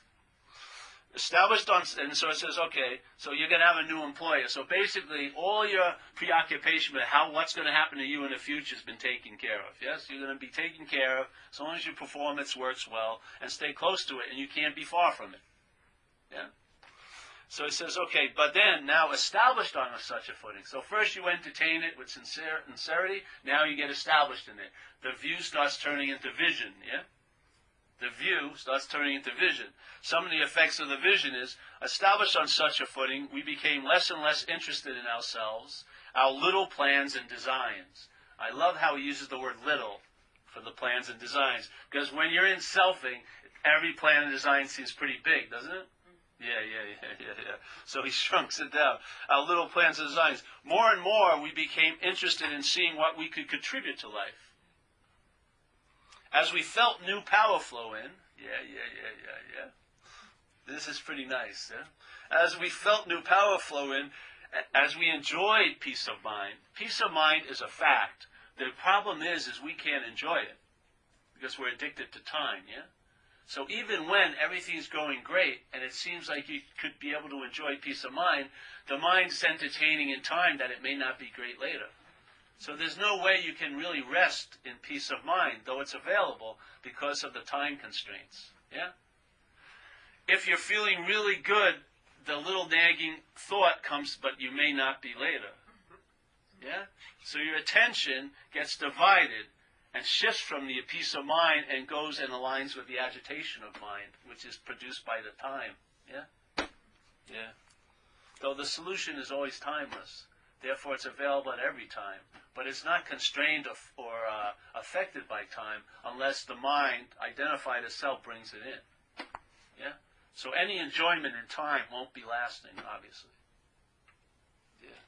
Established on, and so it says, okay, so you're going to have a new employer. So basically, all your preoccupation with what's going to happen to you in the future has been taken care of. Yes, you're going to be taken care of as long as your performance works well and stay close to it, and you can't be far from it. Yeah. So it says, okay, but then now established on such a footing. So first you entertain it with sincerity. Now you get established in it. The view starts turning into vision. Yeah. The view starts turning into vision. Some of the effects of the vision is, established on such a footing, we became less and less interested in ourselves, our little plans and designs. I love how he uses the word little for the plans and designs, because when you're in selfing, every plan and design seems pretty big, doesn't it? Yeah. So he shrunks it down. Our little plans and designs. More and more, we became interested in seeing what we could contribute to life. As we felt new power flow in, this is pretty nice. Yeah? As we felt new power flow in, as we enjoyed peace of mind is a fact. The problem is we can't enjoy it because we're addicted to time. Yeah. So even when everything's going great and it seems like you could be able to enjoy peace of mind, the mind's entertaining in time that it may not be great later. So there's no way you can really rest in peace of mind, though it's available, because of the time constraints. Yeah? If you're feeling really good, the little nagging thought comes, but you may not be later. Yeah? So your attention gets divided and shifts from the peace of mind and goes and aligns with the agitation of mind, which is produced by the time. Yeah? Yeah. Though the solution is always timeless. Therefore, it's available at every time. But it's not constrained or affected by time unless the mind, identified as self, brings it in. Yeah? So any enjoyment in time won't be lasting, obviously. Yeah.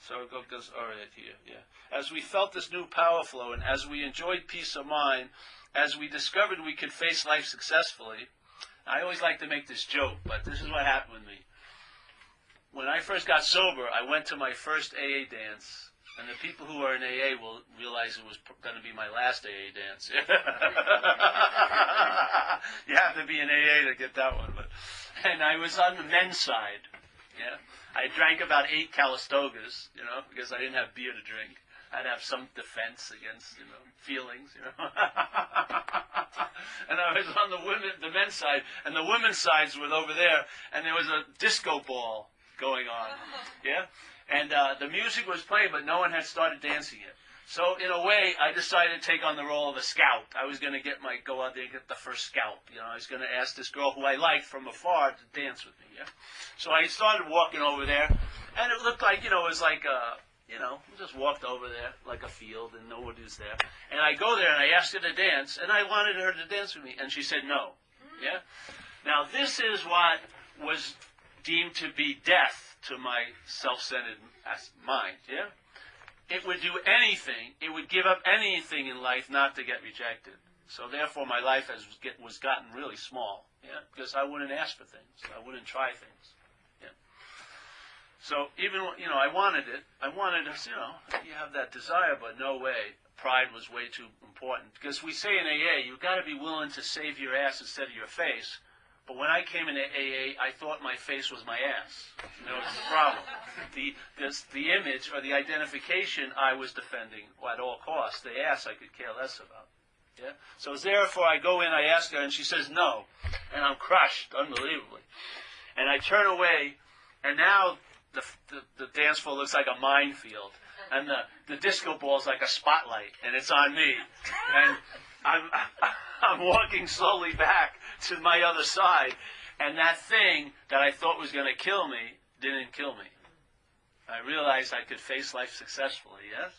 So it goes all right here. Yeah. As we felt this new power flow and as we enjoyed peace of mind, as we discovered we could face life successfully, I always like to make this joke, but this is what happened with me. When I first got sober, I went to my first AA dance And the people who are in AA will realize it was going to be my last AA dance. You have to be in AA to get that one. And I was on the men's side. Yeah, I drank about 8 Calistogas, because I didn't have beer to drink. I'd have some defense against, feelings, And I was on the men's side, and the women's sides were over there, and there was a disco ball going on. Yeah. And the music was playing, but no one had started dancing yet. So in a way, I decided to take on the role of a scout. I was going to go out there and get the first scout. I was going to ask this girl who I liked from afar to dance with me. Yeah. So I started walking over there, and it looked like, it was like we just walked over there like a field, and nobody was there. And I go there and I asked her to dance, and I wanted her to dance with me, and she said no. Yeah. Now this is what was deemed to be death to my self-centered mind, yeah? It would do anything, it would give up anything in life not to get rejected. So therefore my life was gotten really small, yeah? Because I wouldn't ask for things, I wouldn't try things, yeah? So even, I wanted it, you have that desire, but no way. Pride was way too important. Because we say in AA, you've got to be willing to save your ass instead of your face. But when I came into AA, I thought my face was my ass. That was the problem. The image or the identification I was defending at all costs. The ass I could care less about. Yeah. So therefore I go in, I ask her, and she says no, and I'm crushed unbelievably. And I turn away, and now the dance floor looks like a minefield, and the disco ball's like a spotlight, and it's on me, and I'm walking slowly back to my other side, and that thing that I thought was going to kill me didn't kill me. I realized I could face life successfully, yes,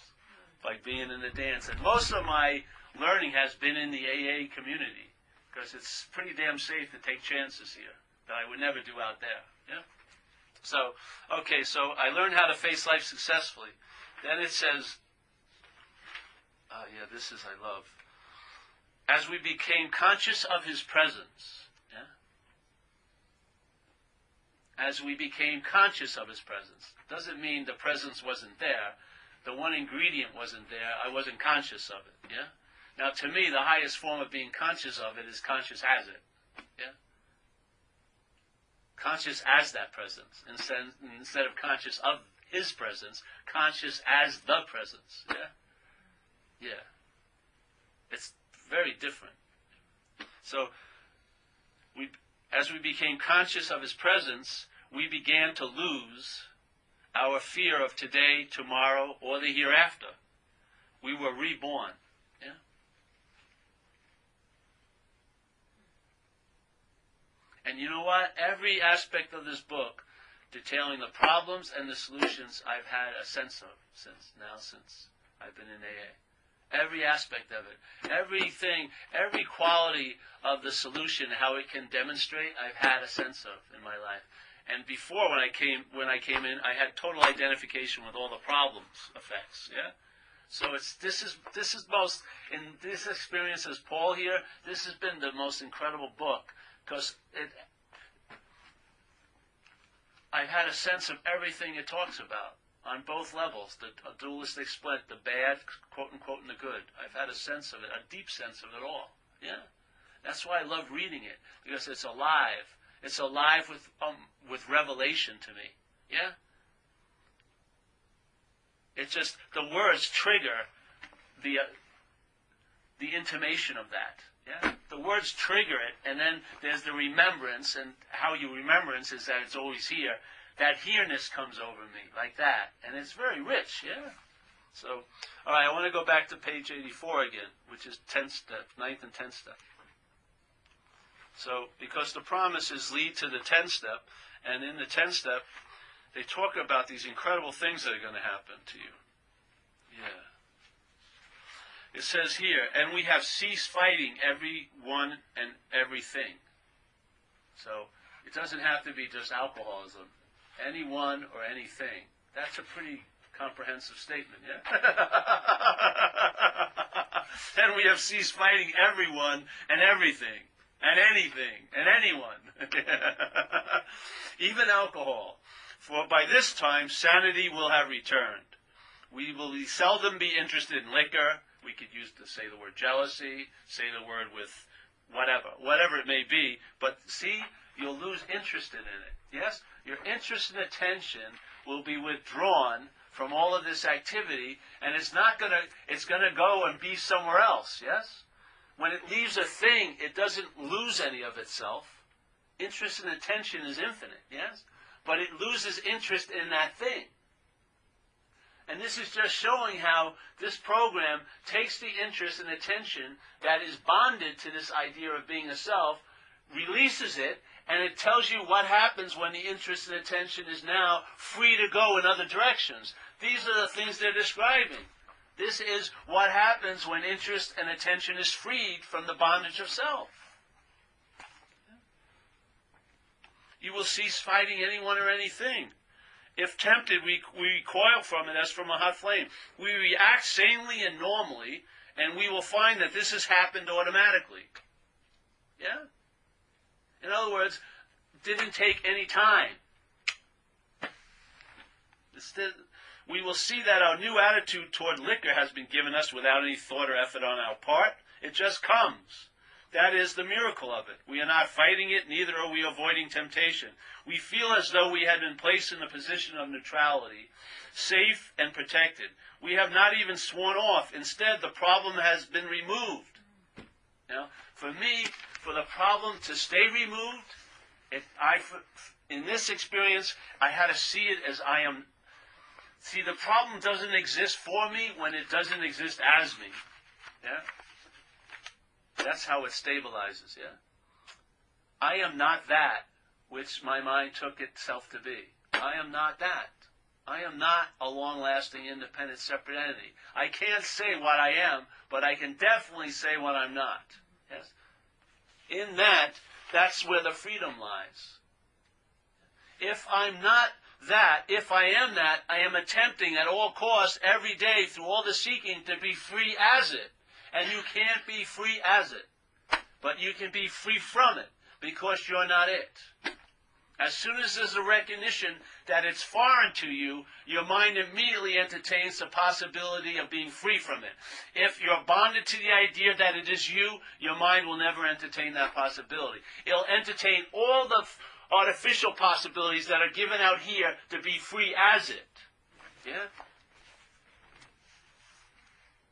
by being in the dance. And most of my learning has been in the AA community, because it's pretty damn safe to take chances here that I would never do out there. Yeah. So I learned how to face life successfully. Then it says, this is I love. As we became conscious of his presence, yeah? As we became conscious of his presence. Doesn't mean the presence wasn't there. The one ingredient wasn't there. I wasn't conscious of it, yeah? Now, to me, the highest form of being conscious of it is conscious as it, yeah? Conscious as that presence, instead of conscious of his presence, conscious as the presence, yeah? Yeah. It's very different. So, as we became conscious of his presence, we began to lose our fear of today, tomorrow, or the hereafter. We were reborn. Yeah? And you know what? Every aspect of this book, detailing the problems and the solutions, I've had a sense of since I've been in AA. Every aspect of it. Everything, every quality of the solution, how it can demonstrate, I've had a sense of in my life. And before, when I came in, I had total identification with all the problems effects. Yeah. So this is most, in this experience as Paul here, this has been the most incredible book, because I've had a sense of everything it talks about on both levels, the dualistic split, the bad, quote unquote, and the good. I've had a sense of it, a deep sense of it all. Yeah. That's why I love reading it, because it's alive. It's alive with revelation to me. Yeah? It's just, the words trigger the intimation of that. Yeah? The words trigger it, and then there's the remembrance, and how you remembrance is that it's always here. That here-ness comes over me, like that. And it's very rich, yeah? So, all right, I want to go back to page 84 again, which is 10th step, 9th and 10th step. So, because the promises lead to the 10th step, and in the 10th step, they talk about these incredible things that are going to happen to you. Yeah. It says here, and we have ceased fighting everyone and everything. So, it doesn't have to be just alcoholism. Anyone or anything. That's a pretty comprehensive statement, yeah? And we have ceased fighting everyone and everything. And anything, and anyone. Even alcohol. For by this time, sanity will have returned. We will seldom be interested in liquor. We could use to say the word jealousy, say the word with whatever it may be. But see, you'll lose interest in it. Yes? Your interest and attention will be withdrawn from all of this activity, and it's gonna go and be somewhere else. Yes? When it leaves a thing, it doesn't lose any of itself. Interest and attention is infinite. Yes? But it loses interest in that thing. And this is just showing how this program takes the interest and attention that is bonded to this idea of being a self, releases it, and it tells you what happens when the interest and attention is now free to go in other directions. These are the things they're describing. This is what happens when interest and attention is freed from the bondage of self. You will cease fighting anyone or anything. If tempted, we recoil from it as from a hot flame. We react sanely and normally, and we will find that this has happened automatically. Yeah? In other words, didn't take any time. We will see that our new attitude toward liquor has been given us without any thought or effort on our part. It just comes. That is the miracle of it. We are not fighting it, neither are we avoiding temptation. We feel as though we had been placed in a position of neutrality, safe and protected. We have not even sworn off. Instead, the problem has been removed. Now, for me, for the problem to stay removed, in this experience, I had to see it as I am. See, the problem doesn't exist for me when it doesn't exist as me. Yeah? That's how it stabilizes, yeah? I am not that which my mind took itself to be. I am not that. I am not a long-lasting, independent, separate entity. I can't say what I am, but I can definitely say what I'm not. Yes? In that, that's where the freedom lies. If I'm not that, if I am that, I am attempting at all costs every day through all the seeking to be free as it. And you can't be free as it. But you can be free from it because you're not it. As soon as there's a recognition that it's foreign to you, your mind immediately entertains the possibility of being free from it. If you're bonded to the idea that it is you, your mind will never entertain that possibility. It'll entertain all the artificial possibilities that are given out here to be free as it. Yeah?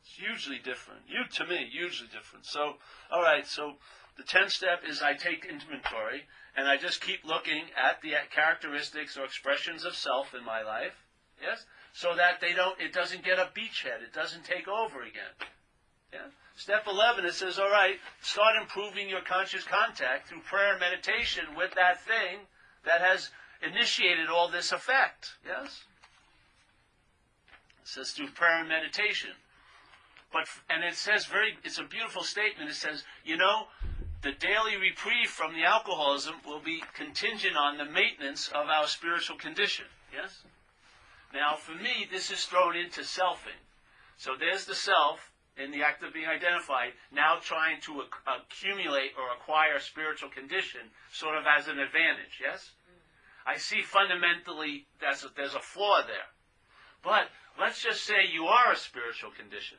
Hugely different. To me, hugely different. So, all right, so the 10th step is I take inventory, and I just keep looking at the characteristics or expressions of self in my life, yes, so that it doesn't get a beachhead. It doesn't take over again. Yeah? Step 11, it says, all right, start improving your conscious contact through prayer and meditation with that thing that has initiated all this effect, yes? It says through prayer and meditation. And it says it's a beautiful statement. It says, the daily reprieve from the alcoholism will be contingent on the maintenance of our spiritual condition. Yes? Now, for me, this is thrown into selfing. So there's the self in the act of being identified, now trying to accumulate or acquire spiritual condition sort of as an advantage. Yes? I see fundamentally there's a flaw there. But let's just say you are a spiritual condition.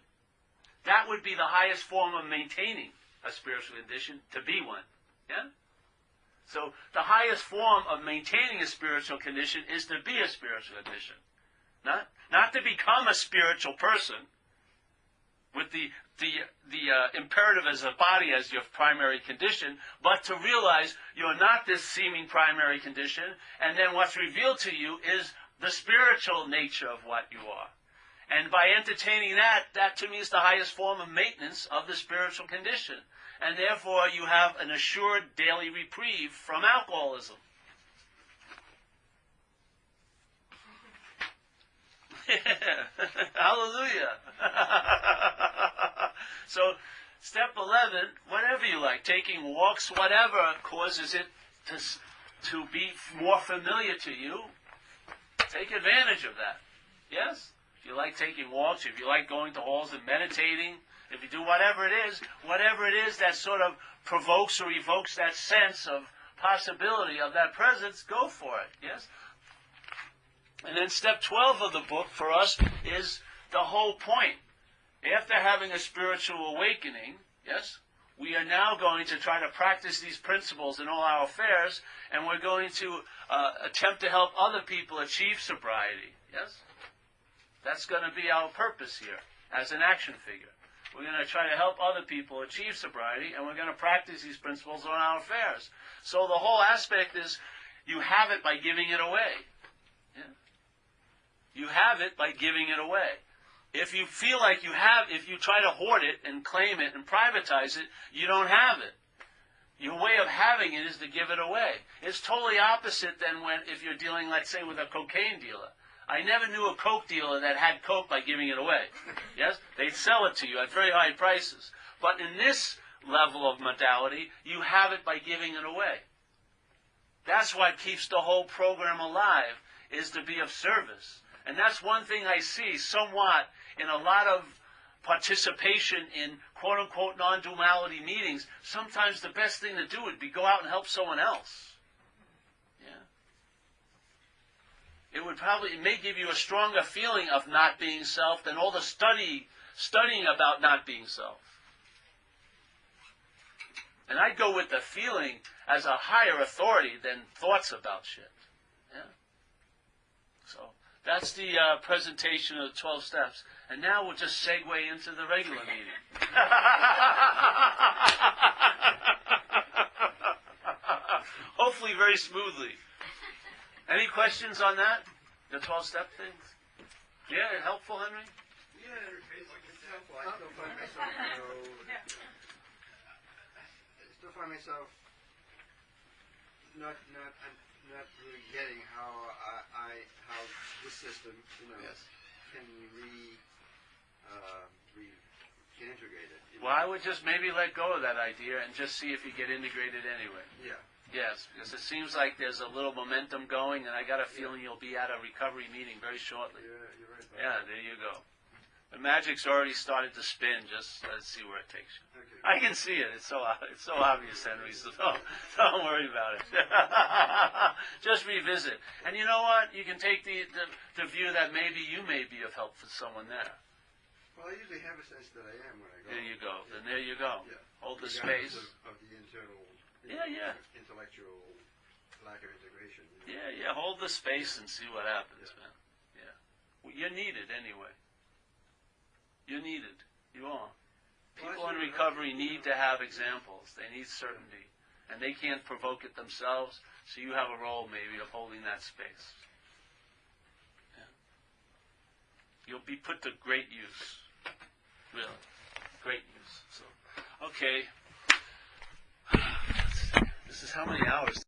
That would be the highest form of maintaining a spiritual condition, to be one. Yeah? So the highest form of maintaining a spiritual condition is to be a spiritual condition. Not to become a spiritual person with the imperative as a body as your primary condition, but to realize you're not this seeming primary condition, and then what's revealed to you is the spiritual nature of what you are. And by entertaining that to me is the highest form of maintenance of the spiritual condition. And therefore you have an assured daily reprieve from alcoholism. Hallelujah. So step 11, whatever you like, taking walks, whatever causes it to be more familiar to you, take advantage of that. Yes? If you like taking walks, if you like going to halls and meditating, if you do whatever it is that sort of provokes or evokes that sense of possibility of that presence, go for it, yes? And then step 12 of the book for us is the whole point. After having a spiritual awakening, yes, we are now going to try to practice these principles in all our affairs, and we're going to attempt to help other people achieve sobriety. Yes? That's going to be our purpose here as an action figure. We're going to try to help other people achieve sobriety, and we're going to practice these principles on our affairs. So the whole aspect is you have it by giving it away. Yeah? You have it by giving it away. If you feel like you have, if you try to hoard it and claim it and privatize it, you don't have it. Your way of having it is to give it away. It's totally opposite than if you're dealing, let's say, with a cocaine dealer. I never knew a coke dealer that had coke by giving it away. Yes? They'd sell it to you at very high prices. But in this level of modality, you have it by giving it away. That's what keeps the whole program alive, is to be of service. And that's one thing I see somewhat in a lot of participation in quote-unquote non-duality meetings. Sometimes the best thing to do would be go out and help someone else. Yeah. It may give you a stronger feeling of not being self than all the studying about not being self. And I go with the feeling as a higher authority than thoughts about shit. Yeah. So that's the presentation of the 12 steps. And now we'll just segue into the regular meeting. Hopefully very smoothly. Any questions on that? The 12-step things? Yeah, helpful, Henry? Yeah, it's helpful. I still find myself not really getting how this system, Yes. can get integrated. Well, I would just maybe let go of that idea and just see if you get integrated anyway. Yeah. Yes, because it seems like there's a little momentum going, and I got a feeling you'll be at a recovery meeting very shortly. You're right. Yeah, there you go. The magic's already started to spin. Just let's see where it takes you. Okay. I can see it. It's so obvious, Henry. So don't worry about it. Just revisit. And you know what? You can take the view that maybe you may be of help for someone there. Well, I usually have a sense that I am when I go. There you go. Then there you go. Yeah. Hold the Regardless space. of the internal, intellectual lack of integration. Yeah. Hold the space and see what happens, man. Yeah. Well, you're needed anyway. You're needed. You are. People in recovery need to have examples. They need certainty. And they can't provoke it themselves, so you have a role maybe of holding that space. Yeah. You'll be put to great use. Really. Great use. So, okay. This is how many hours?